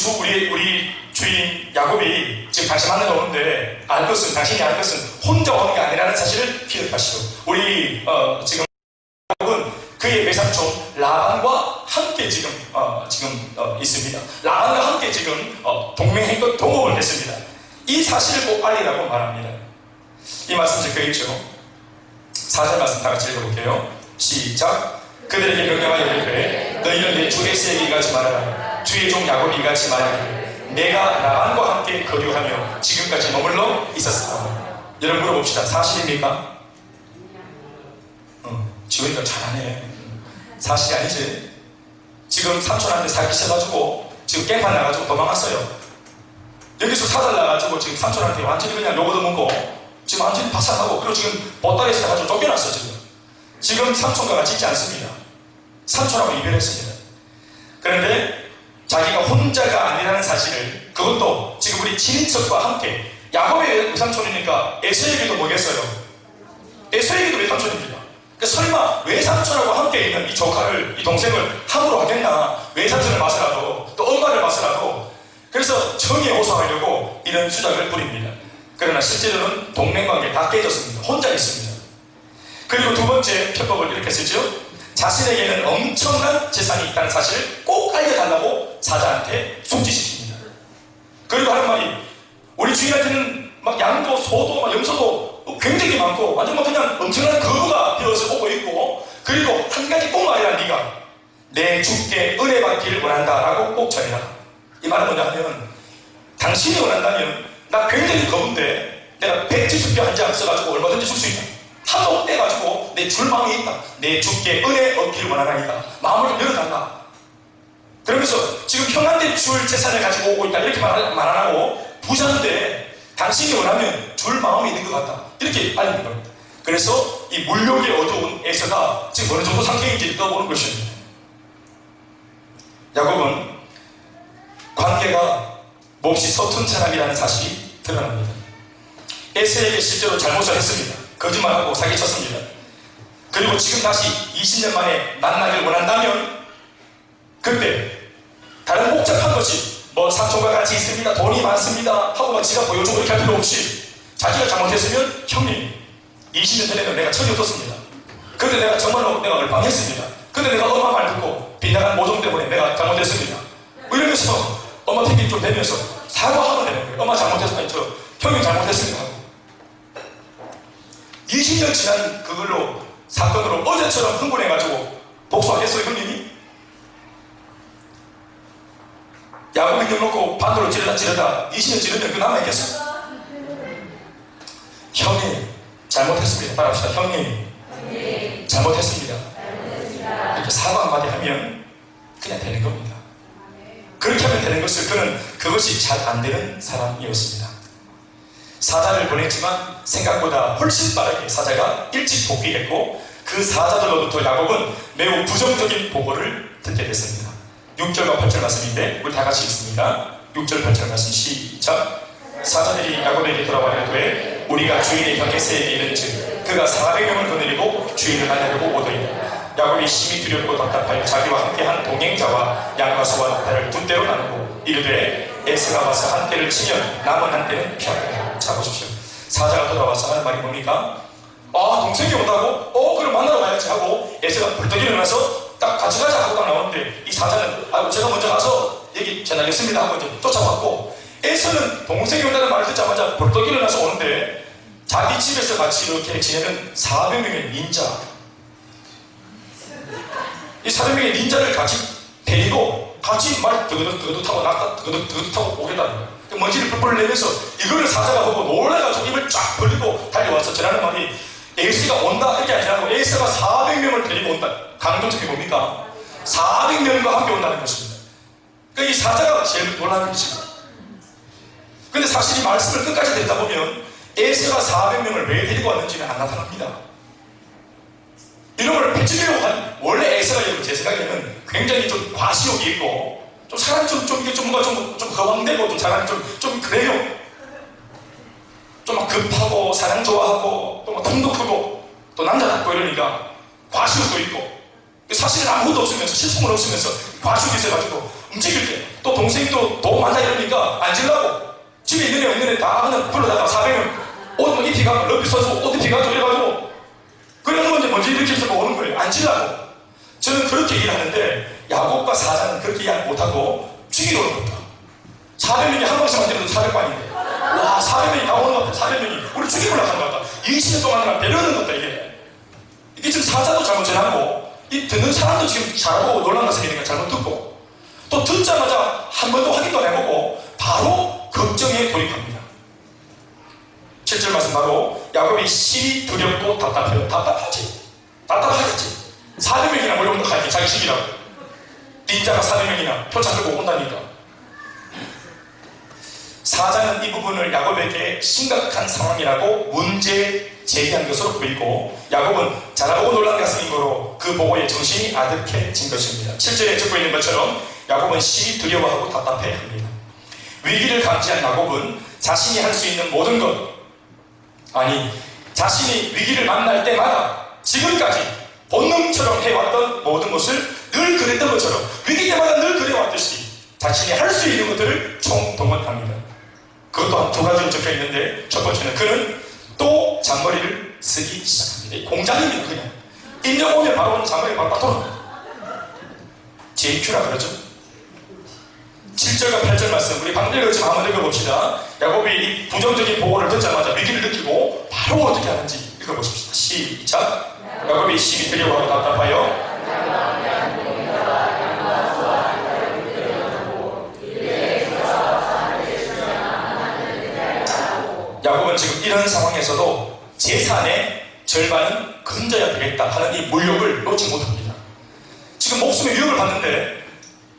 주인 야곱이 지금 다시 만나러 오는데 당신이 알 것은 혼자 오는 게 아니라는 사실을 기억하시고, 지금 야곱은 그의 외삼촌 라반과 함께 지금 있습니다. 라반과 함께 지금 동맹했고 동업을 했습니다. 이 사실을 꼭 알리라고 말합니다. 이 말씀 적혀있죠. 4절 말씀 다 같이 읽어볼게요. 시작. 그들에게 명령하여 이르되 너희는 내 주 에서에게 이같이 말하라. 주의 종 야곱이 이같이 말하기를 내가 라반과 함께 거류하며 지금까지 머물러 있었다. 여러분 물어봅시다. 사실입니까? 지원이가 잘하네. 사실이 아니지. 지금 삼촌한테 사기 쳐가지고 지금 깽판 나가지고 도망갔어요. 여기서 사달나가지고 지금 삼촌한테 완전히 그냥 요거도 먹고 지금 완전히 박살나고, 그리고 지금 보따리에서 가지고 쫓겨났어. 지금 삼촌과 같이 있지 않습니다. 삼촌하고 이별했습니다. 그런데 자기가 혼자가 아니라는 사실을, 그것도 지금 우리 친인척과 함께, 야곱의 외삼촌이니까 에서에게도 뭐겠어요? 에서에게도 외삼촌입니다. 그러니까 설마 외삼촌하고 함께 있는 이 조카를, 이 동생을 함부로 하겠나? 외삼촌을 봐서라도, 또 엄마를 봐서라도. 그래서 정의에 호소하려고 이런 수작을 부립니다. 그러나 실제로는 동맹관계 다 깨졌습니다. 혼자 있습니다. 그리고 두 번째 편법을 이렇게 쓰죠. 자신에게는 엄청난 재산이 있다는 사실을 꼭 알려달라고 사자한테 숙지시킵니다. 그리고 하는 말이, 우리 주인한테는 막 양도, 소도, 막 염소도 굉장히 많고 완전 그냥 엄청난 거부가 되어서 오고 있고, 그리고 한 가지 꼭 말이라, 네가 내 주께 은혜 받기를 원한다라고 꼭 전해라. 이 말은 뭐냐면, 당신이 원한다면 나 굉장히 검은데 내가 170개 한 장 써가지고 얼마든지 줄 수 있다. 한옥 떼가지고 내 줄 마음이 있다. 내 주께 은혜 얻기를 원하나이다. 마음을 좀 열어달라. 그러면서 지금 평안된 줄 재산을 가지고 오고 있다. 이렇게 말 안 하고 부자인데 당신이 원하면 줄 마음이 있는 것 같다. 이렇게 알리는 겁니다. 그래서 이 물욕의 어두운 에서가 지금 어느 정도 상태인지 떠보는 것입니다. 야곱은 관계가 몹시 서툰 사람이라는 사실이 드러납니다. 에서에게 실제로 잘못을 했습니다. 거짓말하고 사기쳤습니다. 그리고 지금 다시 20년 만에 만나길 원한다면 그때 다른 복잡한 것이 뭐 삼촌과 같이 있습니다, 돈이 많습니다 하고 막 지가 보여주고 이렇게 할 필요 없이 자기가 잘못했으면 형님 20년 전에는 내가 철이 없었습니다. 근데 내가 정말로 내가 얼빵했습니다. 근데 내가 엄마 말 듣고 빗나간 모종 때문에 내가 잘못했습니다. 뭐 이러면서 엄마 핑계 좀 대면서 사과하면 되는 거예요. 엄마 잘못했어. 아니 저 형님 잘못했습니다 하고 20년 지난 그걸로 사건으로 어제처럼 흥분해가지고 복수하겠어요 형님이? 야곱이 껴놓고 반도로 찌르다 20년 찌르면 그 남아있겠어? 형님 잘못했습니다. 따라합시다. 형님 잘못했습니다. 이렇게 사과 한마디 하면 그냥 되는 겁니다. 그렇게 하면 되는 것을 그는 그것이 잘 안 되는 사람이었습니다. 사자를 보냈지만 생각보다 훨씬 빠르게 사자가 일찍 복귀했고 그 사자들로부터 야곱은 매우 부정적인 보고를 듣게 됐습니다. 6절과 8절 말씀인데 우리 다 같이 읽습니다. 6절 8절 말씀 시작. 사자들이 야곱에게 돌아와 이르되 우리가 주인의 곁에서에게 이른즉 그가 400명을 거느리고 주인을 만나려고 오더이다. 야곱이 심히 두렵고 답답하여 자기와 함께한 동행자와 양과 소와 낙타를 두 떼로 나누고 이르되 에서가 와서 한 떼를 치면 남은 한 떼는 피하라. 자 보십시오. 사자가 돌아와서 하는 말이 뭡니까? 아 동생이 온다고? 그럼 만나러 가야지 하고 에서가 벌떡 일어나서 딱 같이 가자 하고 딱 나오는데 이 사자는 제가 먼저 가서 얘기 전하겠습니다 하고 이제 쫓아왔고 에서는 동생이 온다는 말을 듣자마자 벌떡 일어나서 오는데 자기 집에서 같이 이렇게 지내는 400명의 닌자, 이 400명의 닌자를 같이 데리고 같이 말 드그득 타고 낙타 드그득 타고 오겠다는 거예요. 먼지를 뿔뿔 내면서 이거를 사자가 보고 놀라가지고 입을 쫙 벌리고 달려와서 전하는 말이 에이스가 온다 이렇게 하지 않고 에이스가 400명을 데리고 온다. 강조점이 뭡니까? 400명과 함께 온다는 것입니다. 그러니까 이 사자가 제일 놀라는 것입니다. 근데 사실 이 말씀을 끝까지 듣다 보면 에이스가 400명을 왜 데리고 왔는지는 안 나타납니다. 이런 걸 펼치려고 한 원래 에이스가 제 생각에는 굉장히 좀 과시욕이 있고 좀 사람이 이게 좀 뭔가 좀 허황되고 좀 사람이 좀 그래요. 좀 막 급하고 사랑 좋아하고 또 막 통도 크고 또 남자 같고 이러니까 과시욕도 있고 사실은 아무것도 없으면서 실속은 없으면서 과시욕이 있어가지고 움직일 때 또 동생이 또 많다 이러니까 앉으려고 집에 있는 애 없는 애 다 그냥 불러다가 400명 옷 입히가고 러비 써서 옷 입히가고 이래가지고 그러는 건 이제 먼저 이렇게 해서 오는 거예요. 앉으려고. 저는 그렇게 얘기를 하는데 야곱과 사자는 그렇게 이해 못하고 죽이러 오는 겁니다. 400명이 한 번씩만 때려도 400반인데 와 400명이 다 오는 것 같아. 400명이 우리 죽이려고 하는 것 같다. 20년 동안 배려하는 것 같다. 이게 지금 사자도 잘못 전하고 이 듣는 사람도 지금 잘하고 놀란 것을 얘기니까 잘못 듣고 또 듣자마자 한 번도 확인도 안 해보고 바로 걱정에 돌입합니다. 7절 말씀 바로 야곱이 심히 두렵고 답답해요. 답답하지. 400명이나 몰려온다 하지. 자기 식이라고. 닌자가 400명이나 표창 들고 온다니까. 사자는 이 부분을 야곱에게 심각한 상황이라고 문제 제기한 것으로 보이고 야곱은 잘하고 놀란 가슴인 거로 그 보고에 정신이 아득해진 것입니다. 7절에 적고 있는 것처럼 야곱은 심히 두려워하고 답답해합니다. 위기를 감지한 야곱은 자신이 할 수 있는 모든 것 자신이 위기를 만날 때마다 지금까지 본능처럼 해왔던 모든 것을 늘 그랬던 것처럼 위기 때마다 늘 그래왔듯이 자신이 할 수 있는 것들을 총동원합니다. 그것도 한 두 가지로 적혀 있는데 첫 번째는 그는 또 잔머리를 쓰기 시작합니다. 공장입니다. 그냥 인정 오면 바로 잔머리 바로 딱 돌아갑니다. JQ라 그러죠. 7절과 8절 말씀 우리 방금 읽었지만 한번 읽어봅시다. 야곱이 이 부정적인 보고를 듣자마자 위기를 느끼고 바로 어떻게 하는지 읽어보십시다. 시작. 야곱이 심히 두려워하고 답답하여 이런 상황에서도 재산의 절반은 건져야 되겠다 하는 이 물욕을 놓지 못합니다. 지금 목숨의 위협을 받는데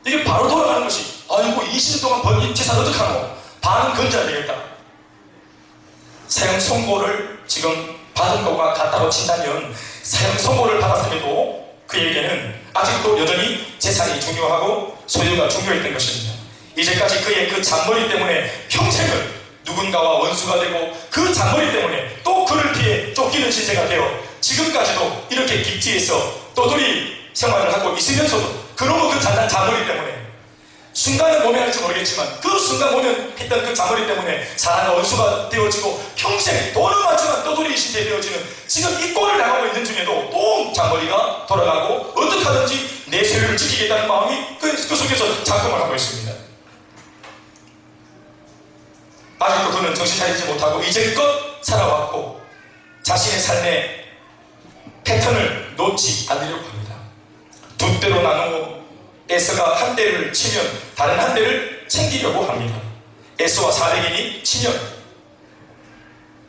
이게 바로 돌아가는 것이, 아이고 20년 동안 번 재산 어떡하노? 반은 건져야 되겠다. 사형 선고를 지금 받은 것과 같다고 친다면 사형 선고를 받았음에도 그에게는 아직도 여전히 재산이 중요하고 소유가 중요했던 것입니다. 이제까지 그의 그 잔머리 때문에 평생을 누군가와 원수가 되고 그 잔머리 때문에 또 그를 피해 쫓기는 신세가 되어 지금까지도 이렇게 깁지에서 떠돌이 생활을 하고 있으면서도 그놈의 그 잔난 잔머리 때문에 순간은 모면할지 모르겠지만 그 순간 모면했던 그 잔머리 때문에 사랑과 원수가 되어지고 평생 돈은 많지만 떠돌이 신세 되어지는 지금 이 꼴을 당하고 있는 중에도 또 잔머리가 돌아가고 어떻게 하든지 내 소유를 지키겠다는 마음이 그 속에서 작동을 하고 있습니다. 아직도 그는 정신 차리지 못하고 이제껏 살아왔고 자신의 삶의 패턴을 놓지 않으려고 합니다. 두 대로 나누고 에서가 한 대를 치면 다른 한 대를 챙기려고 합니다. 에서와 사백인이 치면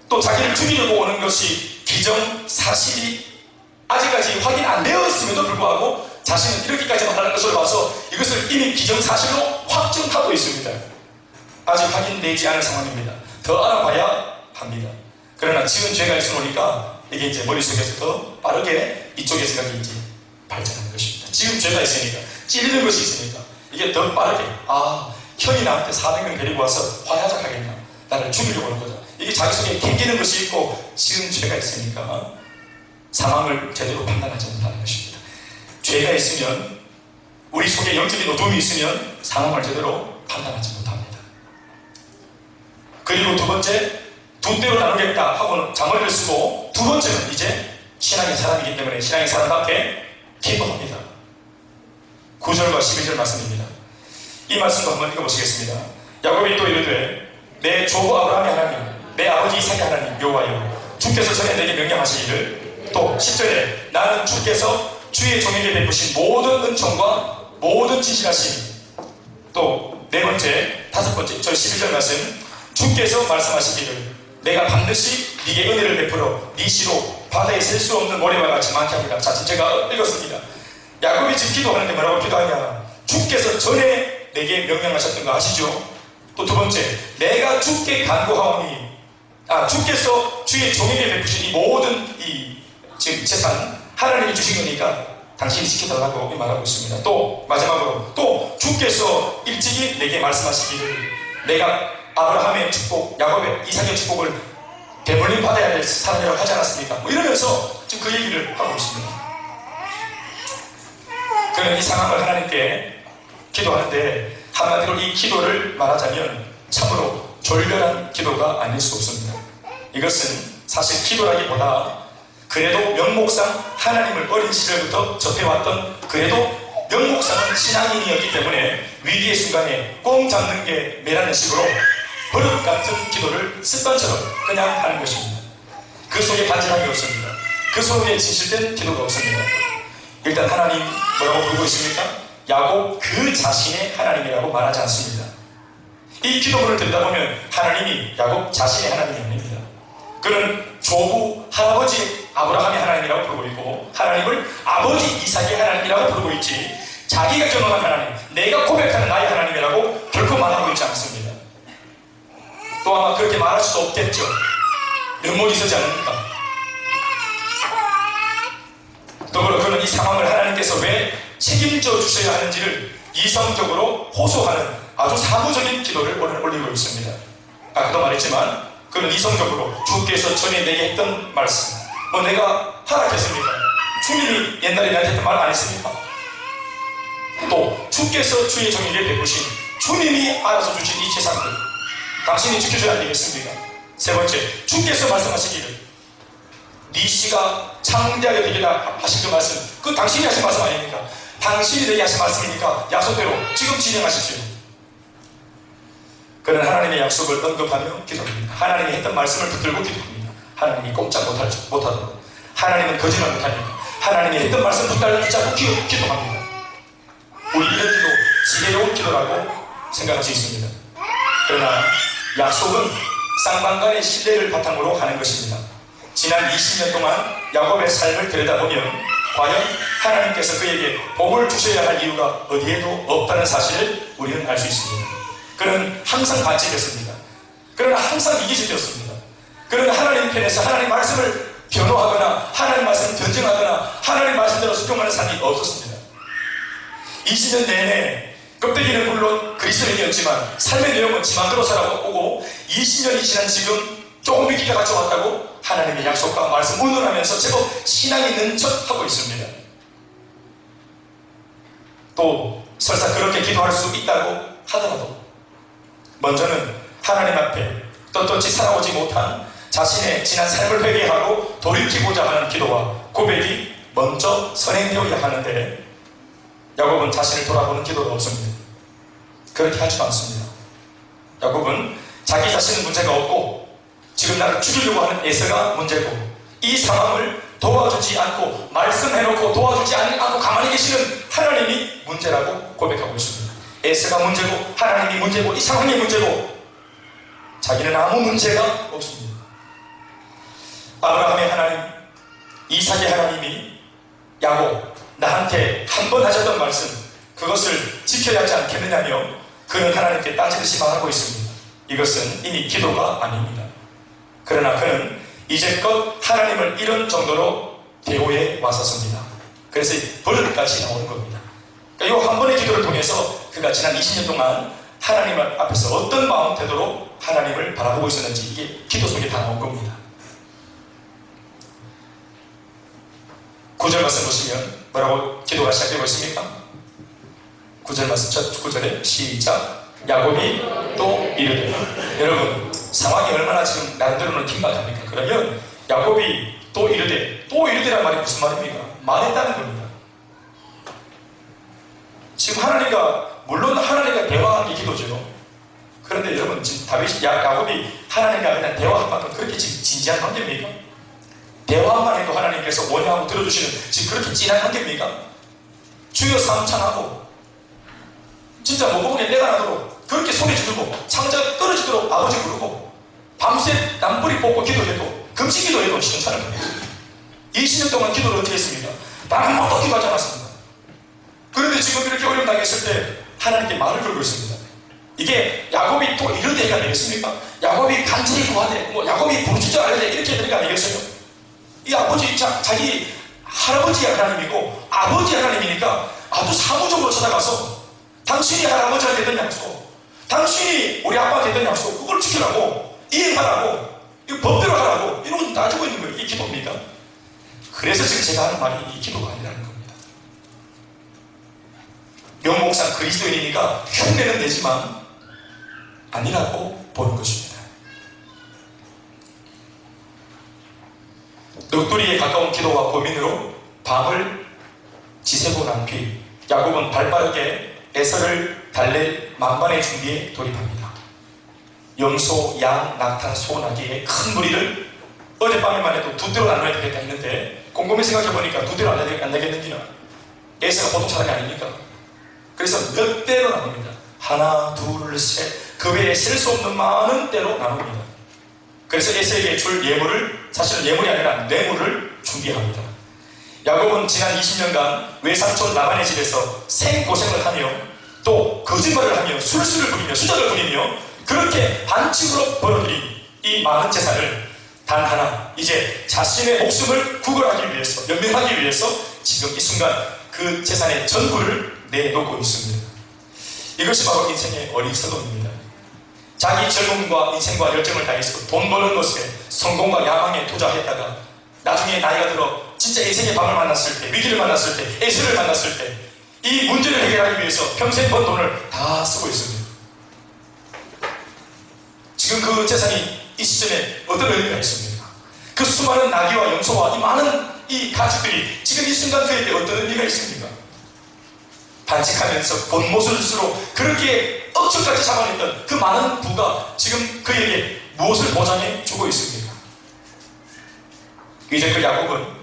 또 자기를 죽이려고 오는 것이 기정사실이 아직까지 확인 안 되었음에도 불구하고 자신은 이렇게까지 말하는 것을 봐서 이것을 이미 기정사실로 확정하고 있습니다. 아직 확인되지 않은 상황입니다. 더 알아봐야 합니다. 그러나 지은 죄가 있으니까 이게 이제 머릿속에서 더 빠르게 이쪽의 생각이 이제 발전하는 것입니다. 지은 죄가 있으니까, 찔리는 것이 있으니까 이게 더 빠르게, 형이 나한테 400명 데리고 와서 화해하자 하겠나, 나를 죽이려고 하는 거다. 이게 자기 속에 캥기는 것이 있고 지은 죄가 있으니까 상황을 제대로 판단하지 못하는 것입니다. 죄가 있으면, 우리 속에 영적인 어둠이 있으면 상황을 제대로 판단하지 못합니다. 그리고 두 번째, 두 대로 나누겠다 하고는 자머리를 쓰고, 두 번째는 이제 신앙의 사람이기 때문에 신앙의 사람답게 기도합니다. 9절과 11절 말씀입니다. 이 말씀도 한번 읽어보시겠습니다. 야곱이 또 이르되 내 조부 아브라함의 하나님, 내 아버지 이삭의 하나님 여호와여, 주께서 전에 내게 명령하시기를, 또 10절에 나는 주께서 주의 종에게 베푸신 모든 은총과 모든 진실하심, 또 네 번째, 다섯 번째, 저 11절 말씀, 주께서 말씀하시기를 내가 반드시 네게 은혜를 베풀어 네 시로 바다에 셀 수 없는 모래와 같이 많게 합니다. 자, 지금 제가 읽었습니다. 야곱이 지금 기도하는데 뭐라고 기도하냐? 주께서 전에 내게 명령하셨던 거 아시죠? 또 두 번째, 내가 주께 간구하오니, 주께서 주의 종에게 베푸신 이 모든 지금 재산 하나님이 주신 거니까 당신이 지켜달라고 말하고 있습니다. 또 마지막으로, 또 주께서 일찍이 내게 말씀하시기를 내가 아브라함의 축복, 야곱의, 이삭의 축복을 대물림 받아야 될 사람이라고 하지 않았습니까? 뭐 이러면서 지금 그 얘기를 하고 있습니다. 그는 이 상황을 하나님께 기도하는데, 한마디로 이 기도를 말하자면 참으로 졸렬한 기도가 아닐 수 없습니다. 이것은 사실 기도라기보다 그래도 명목상 하나님을 어린 시절부터 접해왔던, 그래도 명목상은 신앙인이었기 때문에 위기의 순간에 꽁 잡는 게 매라는 식으로 버릇 같은 기도를 습관처럼 그냥 하는 것입니다. 그 속에 반전함이 없습니다. 그 속에 진실된 기도가 없습니다. 일단 하나님 뭐라고 부르고 있습니까? 야곱 그 자신의 하나님이라고 말하지 않습니다. 이 기도문을 들여다보면 하나님이 야곱 자신의 하나님이 아닙니다. 그는 조부 할아버지 아브라함의 하나님이라고 부르고 있고, 하나님을 아버지 이삭의 하나님이라고 부르고 있지, 자기가 경험한 하나님, 내가 고백하는 나의 하나님이라고 결코 말하고 있지 않습니다. 또 아마 그렇게 말할 수도 없겠죠. 면목이 서지 않으니까. 더불어 그는 이 상황을 하나님께서 왜 책임져 주셔야 하는지를 이성적으로 호소하는 아주 사무적인 기도를 오늘 올리고 있습니다. 아까도 말했지만 그는 이성적으로 주께서 전에 내게 했던 말씀, 뭐 내가 허락했습니까? 주님이 옛날에 나한테 했던 말 안 했습니까? 또 주께서 주의 종에게 베푸신, 주님이 알아서 주신 이 재산들 당신이 지켜줘야 되겠습니까? 세 번째, 주께서 말씀하시기를 네 씨가 창대하게 되리라 하신 그 말씀, 그 당신이 하신 말씀 아닙니까? 당신이 내게 하신 말씀이니까 약속대로 지금 진행하십시오. 그는 하나님의 약속을 언급하며 기도합니다. 하나님이 했던 말씀을 붙들고 기도합니다. 하나님이 꼼짝 못하도록. 하나님은 거짓말 못하니까 하나님이 했던 말씀 붙잡고 기도합니다. 우리 이런 기도, 지혜로운 기도라고 생각할 수 있습니다. 그러나 약속은 쌍방간의 신뢰를 바탕으로 하는 것입니다. 지난 20년 동안 야곱의 삶을 들여다보면 과연 하나님께서 그에게 복을 주셔야 할 이유가 어디에도 없다는 사실을 우리는 알 수 있습니다. 그는 항상 반칙했습니다. 그는 항상 이기적이었습니다. 그는 하나님 편에서 하나님 말씀을 변호하거나 하나님 말씀을 변증하거나 하나님 말씀대로 순종하는 삶이 없었습니다. 20년 내내 껍데기는 물론 그리스도인이었지만 삶의 내용은 지 맘대로 살아오고 20년이 지난 지금 조금 믿기가 가져왔다고 하나님의 약속과 말씀 운운하면서 제법 신앙이 있는 척 하고 있습니다. 또 설사 그렇게 기도할 수 있다고 하더라도 먼저는 하나님 앞에 떳떳이 살아오지 못한 자신의 지난 삶을 회개하고 돌이키고자 하는 기도와 고백이 먼저 선행되어야 하는데 야곱은 자신을 돌아보는 기도가 없습니다. 그렇게 하지도 않습니다. 야곱은 자기 자신은 문제가 없고 지금 나를 죽이려고 하는 에서가 문제고 이 상황을 도와주지 않고 말씀해놓고 도와주지 않고 가만히 계시는 하나님이 문제라고 고백하고 있습니다. 에서가 문제고 하나님이 문제고 이 상황이 문제고 자기는 아무 문제가 없습니다. 아브라함의 하나님, 이삭의 하나님이 야곱 나한테 한 번 하셨던 말씀 그것을 지켜야 하지 않겠느냐며 그는 하나님께 따지듯이 말하고 있습니다. 이것은 이미 기도가 아닙니다. 그러나 그는 이제껏 하나님을 이런 정도로 대우해 왔었습니다. 그래서 버릇까지 나오는 겁니다. 그러니까 이 한 번의 기도를 통해서 그가 지난 20년 동안 하나님 앞에서 어떤 마음 태도로 하나님을 바라보고 있었는지 이게 기도 속에 다 나온 겁니다. 9절 말씀 보시면 뭐라고 기도가 시작되고 있습니까? 9절 말씀 첫 9절에 시작. 야곱이 또 이르되. 여러분 상황이 얼마나 지금 나름대로는 긴박합니까? 그러면 야곱이 또 이르되란 말이 무슨 말입니까? 말했다는 겁니다. 지금 하나님과 물론 하나님과 대화한 게 기도죠. 그런데 여러분 지금 야곱이 하나님과 그냥 대화한 만큼 그렇게 지금 진지한 관계입니까? 대화만 해도 하나님께서 원하고 들어주시는 지금 그렇게 진한 관계입니까? 주여 삼창하고 진짜 모범에 내가 나도록 그렇게 소리 지르고 창자가 떨어지도록 아버지 부르고 밤새 남불이 뽑고 기도해도 금식 기도해도 시원찮은 거예요. 20년 동안 기도를 어떻게 했습니까? 단 한 번도 기도하지 않았습니다. 그런데 지금 이렇게 어려움 당했을 때 하나님께 말을 걸고 있습니다. 이게 야곱이 또 이르되가 되겠습니까? 야곱이 간절히 구하되 야곱이 부르짖어 알되 이렇게 되는 거 아니겠어요? 이 아버지 자기 할아버지 하나님이고 아버지 하나님이니까 아주 사무적으로 찾아가서 당신이 할아버지가 됐던 약속, 당신이 우리 아빠가 됐던 약속 그걸 지키라고 이행하라고 이 법대로 하라고 이런 거 따지고 있는 거예요. 이 기도입니까? 그래서 지금 제가 하는 말이 이 기도가 아니라는 겁니다. 명목상 그리스도인이니까 흉내는 내지만 아니라고 보는 것입니다. 넋두리에 가까운 기도와 고민으로 밤을 지새고 난 뒤 야곱은 발빠르게 에서를 달랠 만반의 준비에 돌입합니다. 염소, 양, 낙타, 소, 나귀의 큰 무리를 어젯밤에만 해도 두 대로 나눠야 되겠다 했는데 곰곰이 생각해보니까 두 대로 안 되겠는지나 에서가 보통 사람이 아니니까 그래서 몇 대로 나눕니다. 하나, 둘, 셋 그 외에 셀 수 없는 많은 대로 나눕니다. 그래서 에서에게 줄 예물을 사실은 예물이 아니라 뇌물을 준비합니다. 야곱은 지난 20년간 외삼촌 라반의 집에서 생고생을 하며 또 거짓말을 하며 술수를 부리며 수작을 부리며 그렇게 반칙으로 벌어들인 이 많은 재산을 단 하나 이제 자신의 목숨을 구걸하기 위해서 연명하기 위해서 지금 이 순간 그 재산의 전부를 내놓고 있습니다. 이것이 바로 인생의 어리석음입니다. 자기 젊음과 인생과 열정을 다해서 돈 버는 것에 성공과 야망에 투자했다가 나중에 나이가 들어 진짜 인생의 밤을 만났을 때 위기를 만났을 때 에서를 만났을 때 이 문제를 해결하기 위해서 평생 번 돈을 다 쓰고 있습니다. 지금 그 재산이 이 시점에 어떤 의미가 있습니까? 그 수많은 나귀와 염소와 이 많은 이 가축들이 지금 이 순간 그에게 어떤 의미가 있습니까? 반칙하면서 본모습으로 그렇게 억척까지 잡아냈던 그 많은 부가 지금 그에게 무엇을 보장해 주고 있습니까? 이제 그 야곱은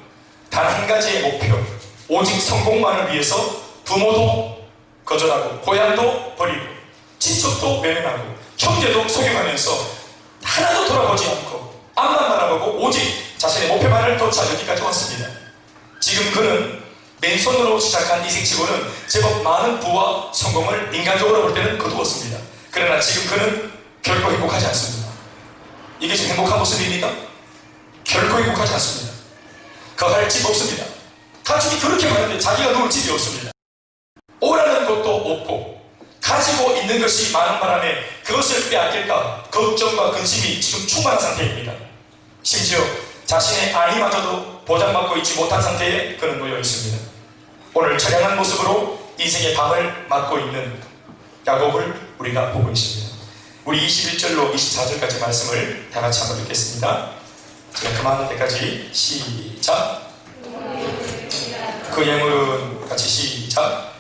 단 한 가지의 목표 오직 성공만을 위해서 부모도 거절하고 고향도 버리고 친척도 외면하고 형제도 속여가면서 다 하나도 돌아보지 않고 앞만 바라보고 오직 자신의 목표만을 쫓아 여기까지 왔습니다. 지금 그는 맨손으로 시작한 이생치고는 제법 많은 부와 성공을 인간적으로 볼 때는 거두었습니다. 그러나 지금 그는 결코 행복하지 않습니다. 이게 지금 행복한 모습입니까? 결코 행복하지 않습니다. 거할 집 없습니다. 가축이 그렇게 많은데 자기가 누울 집이 없습니다. 오라는 것도 없고 가지고 있는 것이 많은 바람에 그것을 빼앗길까 걱정과 근심이 지금 충만한 상태입니다. 심지어 자신의 안위마저도 보장받고 있지 못한 상태에 그는 놓여 있습니다. 오늘 처량한 모습으로 인생의 밤을 맞고 있는 야곱을 우리가 보고 있습니다. 우리 21절로 24절까지 말씀을 다 같이 한번 읽겠습니다. 제가 그만할 때까지 시작. 그 예물은 같이 시작.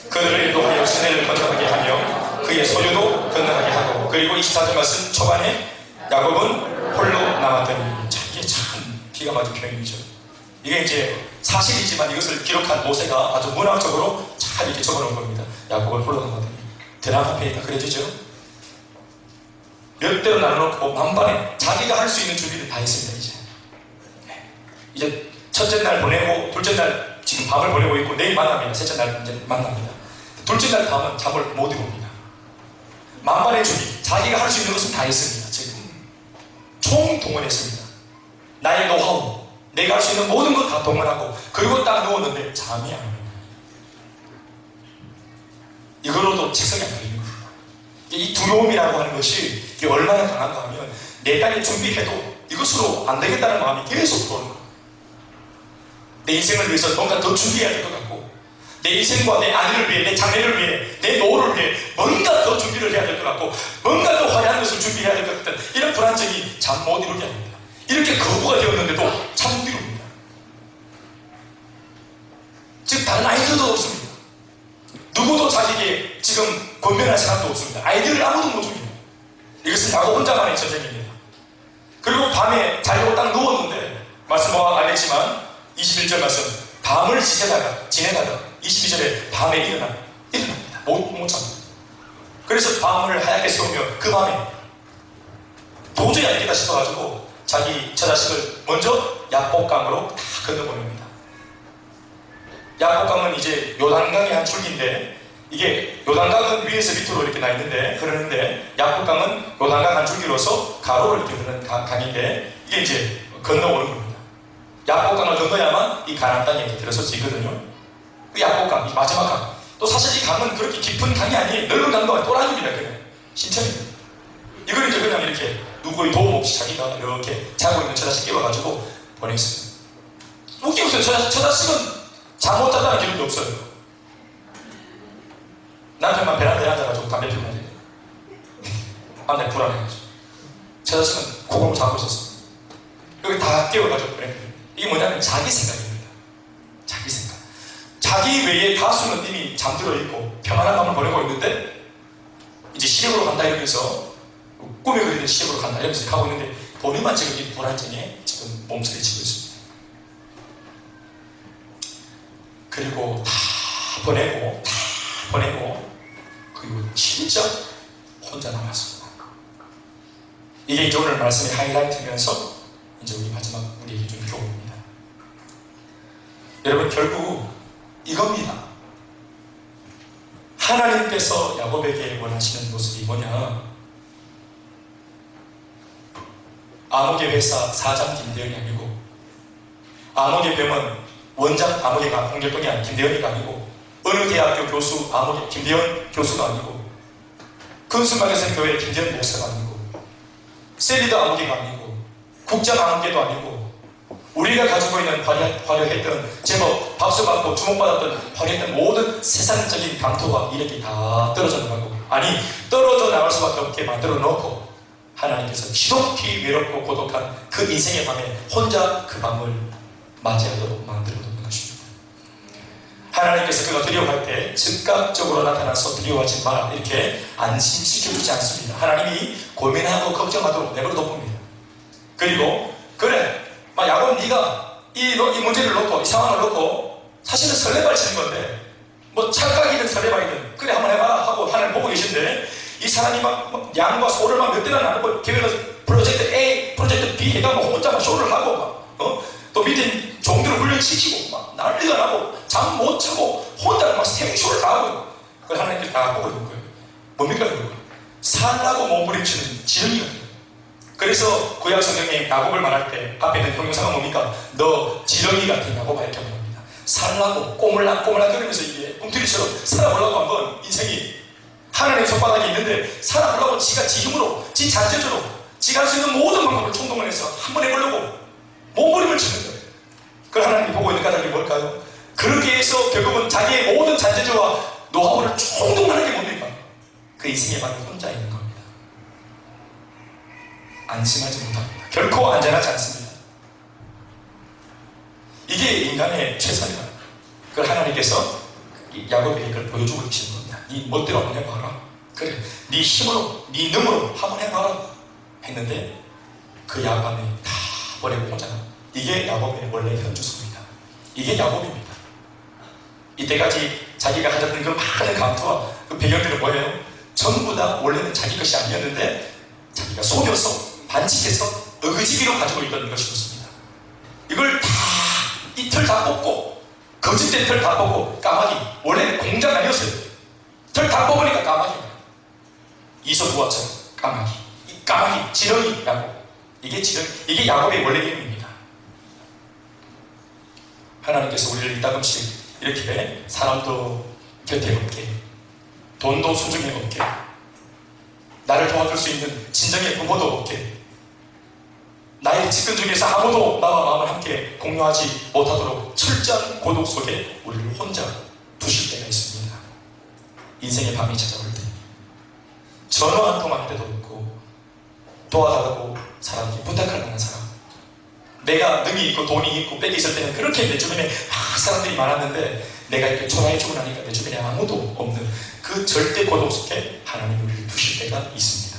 그들을 인도하여 시내를 건너가게 하며 그의 소유도 건너가게 하고, 그리고 24절 말씀 초반에 야곱은 홀로 남았더니, 자, 이게 참 기가 막힌 표현이죠. 이게 이제 사실이지만 이것을 기록한 모세가 아주 문학적으로 잘 이렇게 적어놓은 겁니다. 야곱은 홀로 남았더니. 드라마 페이가 그려지죠. 몇 대로 나눠놓고 만반에 자기가 할 수 있는 준비를 다 했습니다. 이제 첫째 날 보내고 둘째 날 지금 밤을 보내고 있고 내일 만납니다. 셋째 날 이제 만납니다. 둘째 날 밤은 잠을 못 이룹니다. 만반의 준비, 자기가 할 수 있는 것은 다 했습니다. 지금 총동원했습니다. 나의 노하우, 내가 할 수 있는 모든 것 다 동원하고, 그리고 딱 누웠는데 잠이 안 옵니다. 이거로도 직성이 안 걸리는 거예요. 이 두려움이라고 하는 것이 이게 얼마나 강한가 하면 내 딸이 준비해도 이것으로 안 되겠다는 마음이 계속 들어오는 거예요. 내 인생을 위해서 뭔가 더 준비해야 될 것 같고, 내 인생과 내 아내를 위해, 내 자매를 위해, 내 노후를 위해 뭔가 더 준비를 해야 될 것 같고, 뭔가 더 화려한 것을 준비해야 될 것 같은 이런 불안증이 잠 못 이루게 합니다. 이렇게 거부가 되었는데도 잠 못 이룹니다. 즉 다른 아이디어도 없습니다. 누구도 자기에게 지금 권면할 사람도 없습니다. 아이디어를 아무도 못 줍니다. 이것은 야곱 혼자만의 전쟁입니다. 그리고 밤에 자려고 딱 누웠는데, 말씀과 알겠지만 21절 말씀, 밤을 지내다가 22절에 밤에 일어납니다. 못 참니다. 그래서 밤을 하얗게 세우며 그 밤에 도저히 안 되겠다 싶어가지고 자기 처자식을 먼저 야복강으로 다 건너보냅니다. 야복강은 이제 요단강의 한 줄기인데, 이게 요단강은 위에서 밑으로 이렇게 나 있는데, 그러는데 야복강은 요단강 한 줄기로서 가로로 이렇게 흐르는 강인데, 이게 이제 건너오는 겁니다. 야복강을 건너야만 이 가나안 땅에 들어설 수 있거든요. 그 야복강, 이 마지막 강. 또 사실 이 강은 그렇게 깊은 강이 아니에요. 넓은 강도 아니고 또라입니다. 그냥 신천입니다. 이걸 이제 그냥 이렇게 누구의 도움 없이 자기가 이렇게 자고 있는 처자식 깨워가지고 보냈습니다. 웃기고 있어요. 처자식은 잠 못 자다는 기록이 없어요. 남편만 베란다에 앉아가지고 담배 피우고 앉아요. 밤에 불안해가지고. 처자식은 코골고 자고 있었어요. 여기 다 깨워가지고 보냈거든요. 이게 뭐냐면 자기 생각입니다. 자기 생각. 자기 외에 다수는 이미 잠들어 있고 평안한 밤을 보내고 있는데, 이제 시댁으로 간다 이러면서, 꿈에 그리는 시댁으로 간다 이러면서 가고 있는데, 본인만 지금 이 불안증에 지금 몸서리치고 있습니다. 그리고 다 보내고 그리고 진짜 혼자 남았습니다. 이게 이제 오늘 말씀의 하이라이트면서 이제 우리 마지막 우리에게 좀 교훈입니다. 여러분, 결국 이겁니다. 하나님께서 야곱에게 원하시는 모습이 뭐냐? 아목의 회사 사장 김대현이 아니고, 아목의 뱀은 원장 아목이가 홍길동이 아닌 김대현이가 아니고, 어느 대학교 교수 아목의 김대현 교수가 아니고, 근수마게선 교회 김대현 목사가 아니고, 셀리더 아목이가 아니고, 국장 아목이도 아니고, 우리가 가지고 있는 화려했던, 제법 박수받고 주목받았던 화려했던 모든 세상적인 강토와 이력이 다 떨어져 나가고, 아니 떨어져 나갈 수밖에 없게 만들어 놓고, 하나님께서 지독히 외롭고 고독한 그 인생의 밤에 혼자 그 밤을 맞이하도록 만들어 놓는 것입니다. 하나님께서 그가 두려워할 때 즉각적으로 나타나서 두려워하지 마라 이렇게 안심시켜주지 않습니다. 하나님이 고민하고 걱정하도록 내버려 둡니다. 그리고 그래, 야곱 네가 이 문제를 놓고, 이 상황을 놓고 사실은 설레발 치는 건데, 뭐 착각이든 설레발이든 그래 한번 해봐라 하고 하나님 보고 계신데, 이 사람이 막 양과 소를 막 몇 대나 나누고 계획을 프로젝트 A, 프로젝트 B 해가 뭐 혼자 막 쇼를 하고 막 또 밑에 종들을 훈련시키고 막 난리가 나고 잠 못 자고 혼자 막 생쇼를 다 하고, 그걸 하나님께서 다 보고 있는 거예요. 뭡니까 그거? 살라고 몸부림치는 지렁이거든요. 그래서 구약 성경에 야곱을 말할 때 앞에 있는 형용사가 뭡니까? 너 지렁이 같은 야곱아 이렇게 말합니다. 살라고 꼬물락꼬물락거리면서 이게 꿈틀이처럼 살아보려고 한번 인생이 하나님의 손바닥에 있는데, 살아보려고 지가 지 힘으로, 지 잔재주로, 지가 할 수 있는 모든 방법을 총동원 해서 한번 해보려고 몸부림을 치는 거예요. 그걸 하나님이 보고 있는 까닭이 뭘까요? 그러기 위해서 결국은 자기의 모든 잔재주와 노하우를 총동원하는 게 뭡니까? 그 인생에 바로 혼자 있는 겁니다. 안심하지 못합니다. 결코 안전하지 않습니다. 이게 인간의 최선이다. 그걸 하나님께서 야곱에게 이걸 보여주고 계시는 겁니다. 네 멋대로 한번 해봐라. 그래, 네 힘으로, 네 능으로 한번 해봐라 했는데, 그 야밤에 다 버리고 혼자. 이게 야곱의 원래 현주소입니다. 이게 야곱입니다. 이때까지 자기가 가졌던 그 많은 감투와 그 배경들은 뭐예요? 전부 다 원래는 자기 것이 아니었는데 자기가 속여서 반칙해서 어그지기로 가지고 있던 것이었습니다. 이걸 다 이 털 다 뽑고, 거짓된 털 다 뽑고, 까마귀, 원래는 공장 아니었어요. 털 다 뽑으니까 까마귀, 이소부화처럼 까마귀, 이 까마귀, 지렁이라고. 이게 야곱의 원래 이름입니다. 하나님께서 우리를 이따금씩 이렇게 사람도 곁에 없게, 돈도 소중히 없게, 나를 도와줄 수 있는 진정의 부모도 없게, 나의 직근 중에서 아무도 나와 마음을 함께 공유하지 못하도록 철저한 고독 속에 우리를 혼자 두실 때가 있습니다. 인생의 밤이 찾아올 때, 전화 한 통 할 때도 없고, 도와달라고 사람들이 부탁할 만한 사람, 내가 능이 있고 돈이 있고 빽이 있을 때는 그렇게 내 주변에 막 사람들이 많았는데, 내가 이렇게 초라해지고 나니까 내 주변에 아무도 없는 그 절대 고독 속에 하나님이 우리를 두실 때가 있습니다.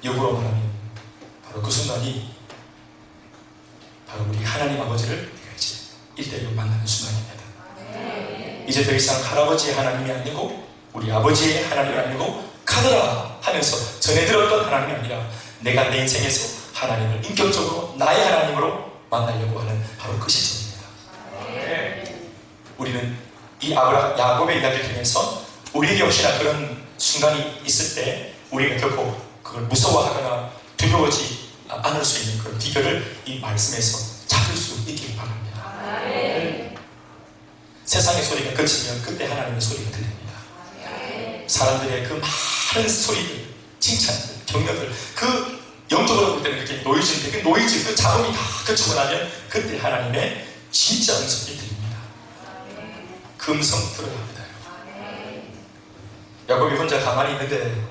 역으로 말하면 바로 그 순간이 바로 우리 하나님 아버지를 내가 이제 일대일로 만나는 순간입니다. 이제 더 이상 할아버지의 하나님이 아니고 우리 아버지의 하나님이 아니고 카드라 하면서 전해 들었던 하나님이 아니라 내가 내 인생에서 하나님을 인격적으로 나의 하나님으로 만나려고 하는 바로 그 시점입니다. 우리는 이 야곱의 이야기를 통해서 우리에게 혹시나 그런 순간이 있을 때 우리가 결코 그걸 무서워하거나 두려워하지 않을 수 있는 그런 비결을 이 말씀에서 찾을 수 있길 바랍니다. 세상의 소리가 그치면 그때 하나님의 소리가 들립니다. 사람들의 그 많은 소리들, 칭찬들, 격려들, 그 영적으로 볼 때는 이렇게 노이즈인데 그 노이즈, 그 잡음이 다 그치고 나면 그때 하나님의 진짜 음성이 들립니다. 그 음성 들어야 합니다. 야곱이 혼자 가만히 있는데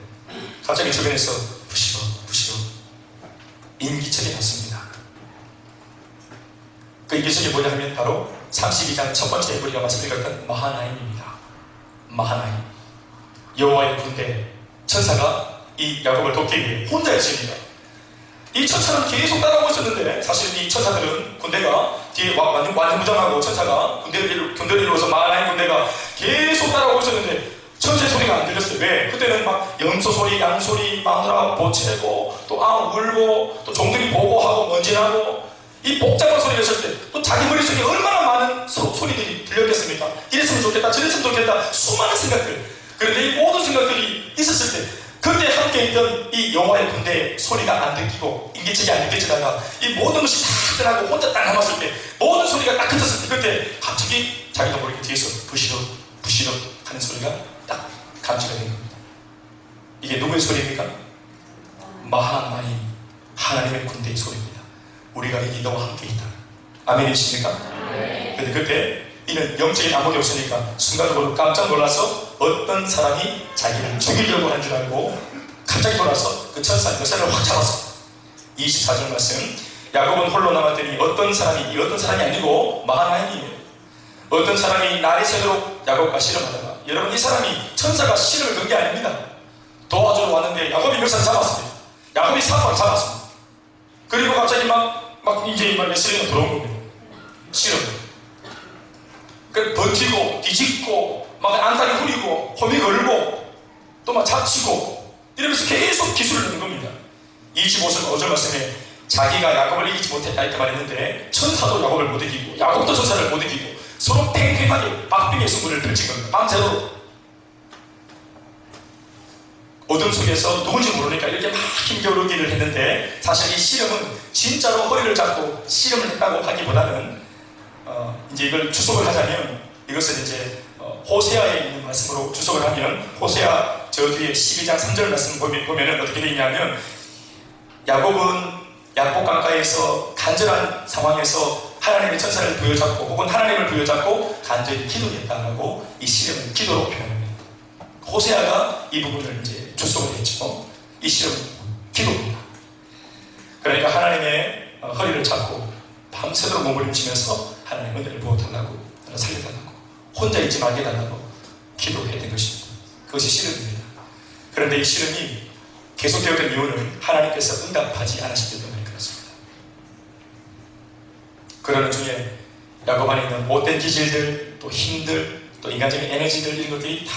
갑자기 주변에서 부시러 인기척이 났습니다. 그 인기척이 뭐냐 하면 바로 32장 첫 번째 우리가 말씀드렸던 마하나임입니다. 마하나임, 여호와의 군대 천사가 이 야곱을 돕기 위해 혼자였습니다. 이 천사는 계속 따라오고 있었는데, 사실 이 천사들은 군대가 뒤에 완전무장하고 천사가 군대를 이루어서 마하나임 군대가 계속 따라오고 있었는데 천사의 소리가 안 들렸어요. 왜? 그때는 막 염소 소리, 양 소리, 마누라 보채고 또 울고 또 종들이 보고하고 먼지나고 이 복잡한 소리가 있을 때 또 자기 머릿속에 얼마나 많은 소리들이 들렸겠습니까? 이랬으면 좋겠다, 저랬으면 좋겠다, 수많은 생각들. 그런데 이 모든 생각들이 있었을 때 그때 함께 있던 이 여호와의 군대의 소리가 안 들리고 인기척이 안 느껴지다가 이 모든 것이 다 끝나고 혼자 딱 남았을 때, 모든 소리가 딱 끝났을 때 그때 갑자기 자기도 모르게 뒤에서 부시럭 하는 소리가 딱 감지가 된 겁니다. 이게 누구의 소리입니까? 마하나임, 하나님의 군대의 소리입니다. 우리가 이 너와 함께 있다. 아멘이십니까? 그런데 그때 이는 영적인 아무도 없으니까 순간적으로 깜짝 놀라서 어떤 사람이 자기를 죽이려고 하는 줄 알고 갑자기 돌아서 그 천사 멱살을 확 잡았어. 24절 말씀, 야곱은 홀로 남았더니 어떤 사람이 아니고 마하나임이에요. 어떤 사람이 날이 새도록 야곱과 씨름하다가, 여러분 이 사람이 천사가 씨름을 건 게 아닙니다. 도와주러 왔는데 야곱이 멱살을 잡았습니다. 야곱이 사파를 잡았습니다. 그리고 갑자기 막 막 이제 막 시련이 들어온 겁니다. 시련. 그 버티고 뒤집고 막 안달이 후리고 홈이 걸고 또 막 잡치고 이러면서 계속 기술을 넣는 겁니다. 25절 5절 말씀에 자기가 야곱을 이기지 못했다 이렇게 말했는데 천사도 야곱을 못 이기고 야곱도 천사를 못 이기고 서로 팽팽하게 박빙의 승부를 펼친 겁니다. 밤새도록 어둠 속에서 누군지 모르니까 이렇게 막 힘겨루기를 했는데 사실 이 씨름은 진짜로 허리를 잡고 씨름을 했다고 하기보다는 이제 이걸 추석을 하자면 이것은 이제 호세아에 있는 말씀으로 추석을 하면 호세아 저 뒤에 12장 3절 말씀 보면은 어떻게 되어 있냐면 야곱은 야복 강가에서 간절한 상황에서 하나님의 천사를 부여잡고 혹은 하나님을 부여잡고 간절히 기도했다라고 이 씨름은 기도로 표현합니다. 호세아가 이 부분을 이제 주석을 했죠. 이 씨름은 기도입니다. 그러니까 하나님의 허리를 잡고 밤새도록 몸부림치면서 하나님 은혜를 부어달라고 살려달라고 혼자 있지 말게 해달라고 기도해야 된 것입니다. 그것이 씨름입니다. 그런데 이 씨름이 계속되었던 이유는 하나님께서 응답하지 않으셨기 때문에 그렇습니다. 그러는 중에 야곱 안에 있는 못된 기질들, 또 힘들, 또 인간적인 에너지들 이런 것들이 다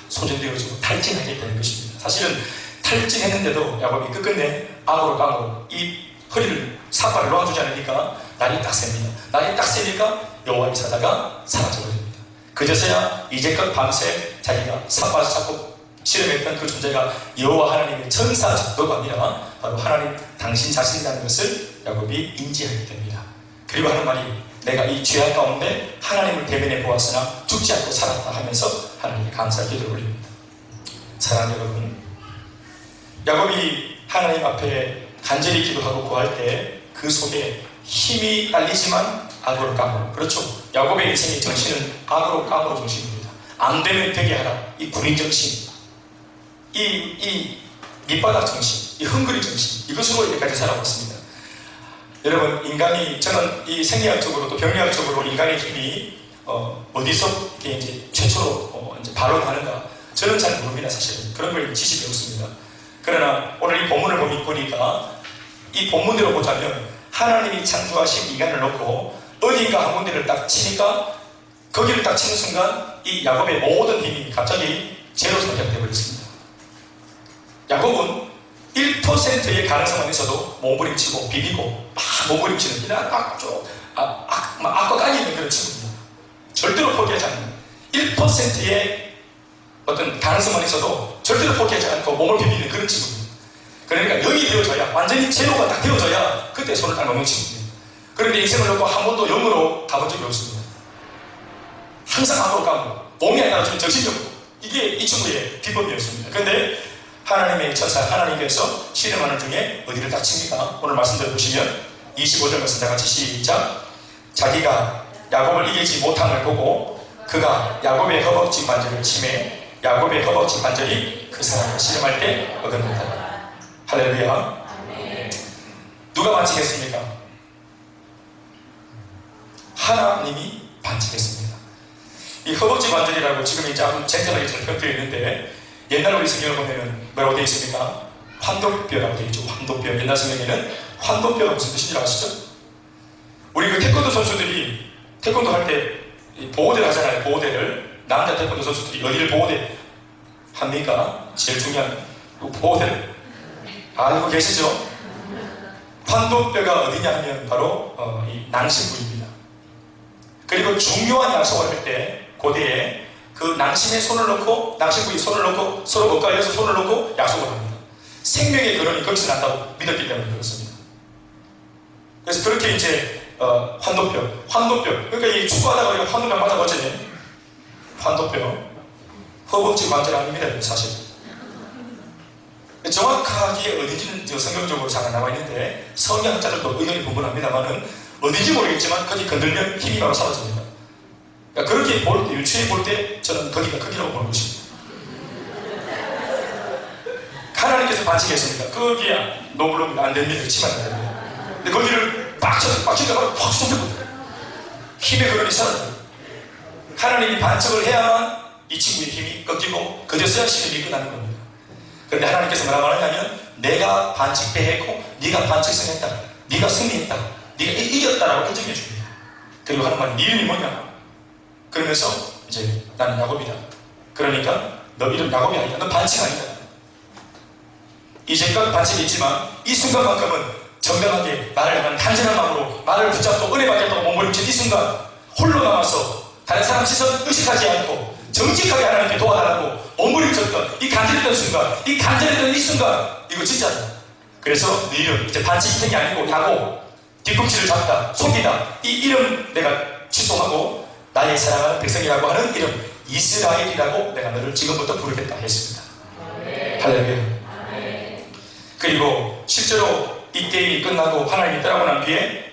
소진되어지고 탈진하게 되는 것입니다. 사실은 탈진했는데도 야곱이 끝끝내 악으로 까고 이 허리를 삿발을 놓아주지 않으니까 날이 딱 셉니다. 날이 딱 새니까 여호와의 사자가 사라져버립니다. 그제서야 이제껏 밤새 자기가 삿발을 잡고 씨름했던 그 존재가 여호와 하나님의 천사 정도가 아니라 바로 하나님 당신 자신이라는 것을 야곱이 인지하게 됩니다. 그리고 하는 말이 내가 이 죄악 가운데 하나님을 대면해 보았으나 죽지 않고 살았다 하면서 하나님께 감사의 기도를 올립니다. 사랑하는 여러분, 야곱이 하나님 앞에 간절히 기도하고 구할 때 그 속에 힘이 딸리지만 악으로 깡으로, 그렇죠. 야곱의 인생의 정신은 악으로 깡으로 정신입니다. 안 되면 되게 하라, 이 군인 정신, 이 밑바닥 정신, 이 헝그리 정신, 이것으로 이때까지 살아왔습니다. 여러분, 인간이, 저는 이 생리학적으로 또 병리학적으로 인간의 힘이 어디서 이렇게 이제 최초로 이제 발원하는가, 저는 잘 모릅니다. 사실은 그런 걸 지식이 없습니다. 그러나 오늘 이 본문을 보니까 이 본문대로 보자면 하나님이 창조하신 인간을 놓고 어딘가 한 군데를 딱 치니까 거기를 딱 치는 순간 이 야곱의 모든 힘이 갑자기 제로 상태가 되어버렸습니다. 야곱은 1%의 가능성만 있어도 몸부림치고 비비고 막 몸부림치는 이런 악과 깡이 있는 그런 친구입니다. 절대로 포기하지 않는 1%의 어떤 가능성만 있어도 절대로 포기하지 않고 몸을 비비는 그런 친구입니다. 그러니까 0이 되어져야, 완전히 제로가 딱 되어져야 그때 손을 딱 놓는 친구입니다. 그런데 인생을 놓고 한 번도 0으로 가본 적이 없습니다. 항상 악으로 까고 몸이 아니라 좀 정신적으로, 이게 이 친구의 비법이었습니다. 그런데 하나님의 천사 하나님께서 씨름하는 중에 어디를 딱 칩니까? 오늘 말씀대로 보시면 25절 말씀 다 같이 시작. 자기가 야곱을 이기지 못함을 보고 그가 야곱의 허벅지 관절을 치매 야곱의 허벅지 관절이 그 사람을 씨름할 때 어긋난다. 할렐루야. 누가 반칙했습니까? 하나님이 반칙했습니다. 이 허벅지 관절이라고 지금 이제 아주 젠틀하게 잘 표현되어 있는데, 옛날 우리 성경을 보면은 뭐라고 되어 있습니까? 환도뼈라고 되어 있죠. 환도뼈. 옛날 성경에는 환도뼈가 무슨 뜻인지 아시죠? 우리 그 태권도 선수들이 태권도 할 때 보호대를 하잖아요. 보호대를. 남자 태권도 선수들이 어디를 보호대 합니까? 제일 중요한 보호대를 알고 계시죠? 환도뼈가 어디냐 하면 바로 이 낭심부입니다. 그리고 중요한 약속을 할 때 고대에 그 낭심에 손을 놓고, 낭심부에 손을 놓고 서로 가까이에서 손을 놓고 약속을 합니다. 생명의 결혼이 거기서 난다고 믿었기 때문에 그렇습니다. 그래서 그렇게 이제 환도뼈, 그러니까 이 축구하다가 환도뼈 맞아버리잖아요. 환도뼈, 허벅지 관절 아닙니다. 사실 정확하게 어딘지는 성경적으로 잘 안 나와 있는데 성경학자들도 의견이 분분합니다만은 어딘지 모르겠지만 거기 건들면 힘이 바로 사라집니다. 그러니까 그렇게 볼 때, 유추해 볼 때 저는 거기가 거기라고 보는 것입니다. 하나님께서 반칙했습니다. 거기야 노블록은 안 됩니다. 치면 안 됩니다. 근데 거기를 빡치니까 바로 확 쏟아거든요. 힘의 근원이 사라져요. 하나님이 반칙을 해야만 이 친구의 힘이 꺾이고 그제서야 시름이 끝나는 겁니다. 그런데 하나님께서 뭐라고 하느냐면 내가 반칙 배했고 네가 반칙성했다. 네가 승리했다, 네가 이겼다라고 인정해 줍니다. 그리고 하는 말이 네 이름이 뭐냐? 그러면서 이제 나는 야곱이다. 그러니까 너 이름 야곱이 아니다. 너 반칙 아니다. 이제껏 반칙이 있지만 이 순간만큼은 정당하게 나를 향한 간절한 마음으로 나를 붙잡고 은혜 받겠다고 몸부림친 이 순간 홀로 남아서 다른 사람 시선 의식하지 않고 정직하게 하나님께 도와달라고 몸부림쳤던 이 간절했던 순간, 이 간절했던 이 순간, 이거 진짜다. 그래서 네 이름 이제 반칙이 아니고 야곱, 뒤꿈치를 잡다, 속이다, 이 이름 내가 취소하고 나의 사랑하는 백성이라고 하는 이름 이스라엘이라고 내가 너를 지금부터 부르겠다 했습니다. 할렐루야. 그리고 실제로 이 게임이 끝나고 하나님이 떠나고 난 뒤에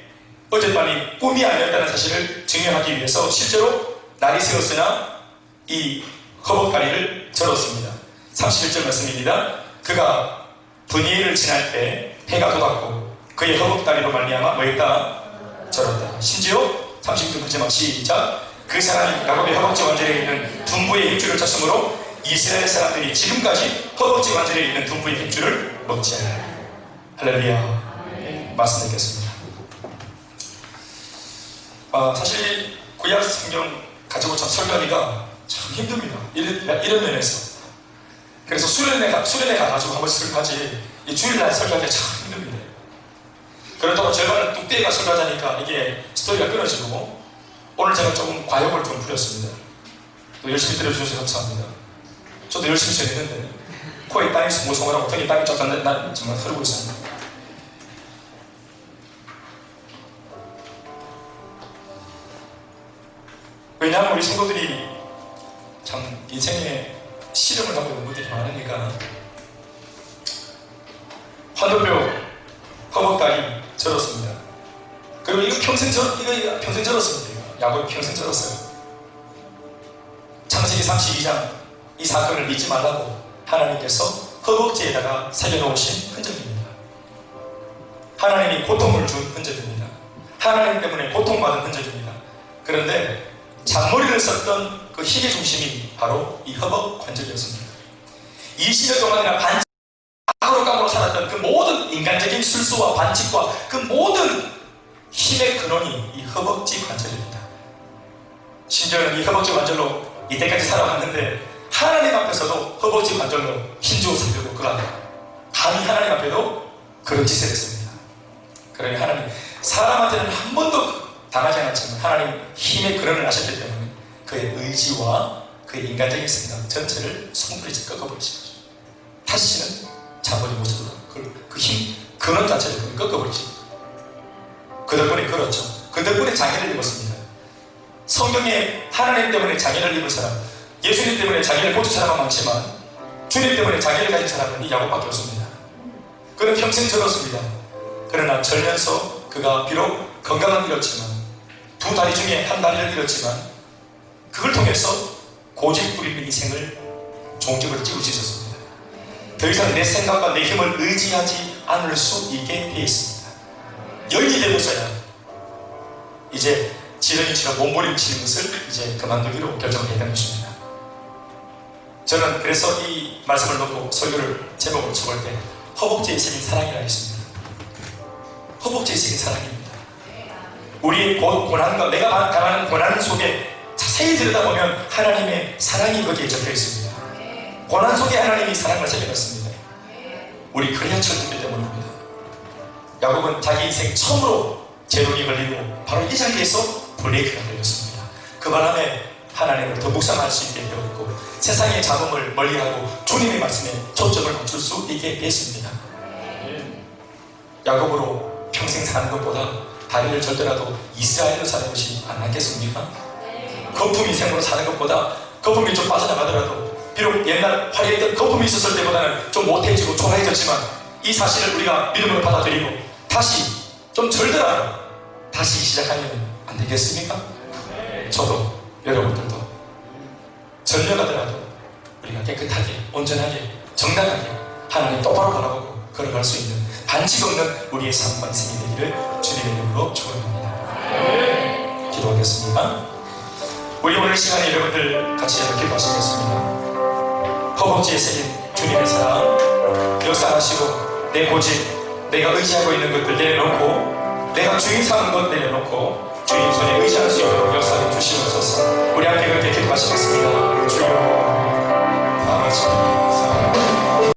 어젯밤이 꿈이 아니었다는 사실을 증명하기 위해서 실제로 날이 새었으나 이 허벅다리를 절었습니다. 31절 말씀입니다. 그가 분이엘을 지날 때 해가 돋았고 그의 허벅다리로 말미암아 뭐했다? 절었다. 심지어 30절 마지막 시작. 그 사람이 야곱의 허벅지 관절에 있는 둔부의 힘줄을 쳤으므로 이스라엘 사람들이 지금까지 허벅지 관절에 있는 둔부의 힘줄을 먹지 않아요. 할렐루야. 말씀 듣겠습니다. 사실 구약 성경 가지고 참 설교하기가 참 힘듭니다. 이런 면에서. 그래서 수련회 가가지고 한 번씩 설교하지 이 주일날 설교하기가 참 힘듭니다. 그렇다고 절반은 뚝대기가 설교하자니까 이게 스토리가 끊어지고 오늘 제가 조금 과욕을 좀 부렸습니다. 또 열심히 들어주셔서 감사합니다. 저도 열심히 전했는데 코에 땀이 모성하라고 턱에 땀이 쫙 난 정말 흐르고 있습니다. 왜냐하면 우리 성도들이 참 인생에 씨름을 하고 있는 분들이 많으니까 환도뼈, 허벅다리 절었습니다. 그리고 이거 평생 절었습니다. 야곱이 평생 절었어요. 창세기 32장 이 사건을 믿지 말라고 하나님께서 허벅지에다가 새겨놓으신 흔적입니다. 하나님이 고통을 준 흔적입니다. 하나님 때문에 고통받은 흔적입니다. 그런데 잔머리를 썼던 그 힘의 중심이 바로 이 허벅 관절이었습니다. 20년 동안이나 반칙으로 살았던 그 모든 인간적인 술수와 반칙과 그 모든 힘의 근원이 이 허벅지 관절입니다. 심지어는 이 허벅지 관절로 이때까지 살아왔는데 하나님 앞에서도 허벅지 관절로 힘주어 살려고 그가 감히 하나님 앞에도 그런 짓을 했습니다. 그러니 하나님 사람한테는 한 번도 당하지 않았지만 하나님 힘의 근원을 아셨기 때문에 그의 의지와 그의 인간적인 생각 전체를 송두리째 꺾어버리신 거죠. 다시는 잡아지 못하도록 그 힘, 근원 자체를 꺾어버리신 거죠. 그 덕분에 그렇죠. 그 덕분에 장애를 입었습니다. 성경에 하나님 때문에 장애를 입은 사람, 예수님 때문에 장애를 고친 사람은 많지만 주님 때문에 장애를 가진 사람은 이 야곱밖에 없습니다. 그는 평생 절었습니다. 그러나 절면서 그가 비록 건강은 잃었지만 두 다리 중에 한 다리를 잃었지만 그걸 통해서 고집부리는 인생을 종집을 찍을 수 있었습니다. 더 이상 내 생각과 내 힘을 의지하지 않을 수 있게 되어 있습니다. 여인이 되고서야 이제 지렁이처럼 몸부림치는 것을 이제 그만두기로 결정했던 것입니다. 저는 그래서 이 말씀을 놓고 설교를 제목으로 적을 때 허벅지에 새긴 사랑이라 했습니다. 허벅지에 새긴 사랑입니다. 우리의 고난과 내가 당하는 고난 속에 자세히 들여다보면 하나님의 사랑이 거기에 적혀 있습니다. 고난 속에 하나님이 사랑을 새겨놨습니다. 우리 그래야 철들기 때문입니다. 야곱은 자기 인생 처음으로 재론이 걸리고 바로 이 자리에서 브레이크가 걸렸습니다. 그 바람에 하나님을 더 묵상할 수 있게 되었고 세상의 잡음을 멀리하고 주님의 말씀에 초점을 맞출 수 있게 됐습니다. 야곱으로 평생 사는 것보다 다리를 절더라도 이스라엘로 사는 것이 안 낫겠습니까? 거품 인생으로 사는 것보다 거품이 좀 빠져나가더라도 비록 옛날 화려했던 거품이 있었을 때보다는 좀 못해지고 초라해졌지만 이 사실을 우리가 믿음으로 받아들이고 다시 좀 절더라도 다시 시작하면 안 되겠습니까? 저도 여러분들도 절려가더라도 우리가 깨끗하게 온전하게 정당하게 하나님 똑바로 바라보고 걸어갈 수 있는 반칙 없는 우리의 삶과 인생이 되기를 주님의 이름으로 축원합니다. 기도하겠습니다. 우리 오늘 시간에 여러분들 같이 기도하시겠습니다. 허벅지에 새긴 주님의 사랑 역사하시고 내 고집, 내가 의지하고 있는 것들 내려놓고 내가 주인 삼은 것 내려놓고 주님 손에 의지할 수 있도록 역사해 주시옵소서. 우리 함께 그렇게 기도하시겠습니다.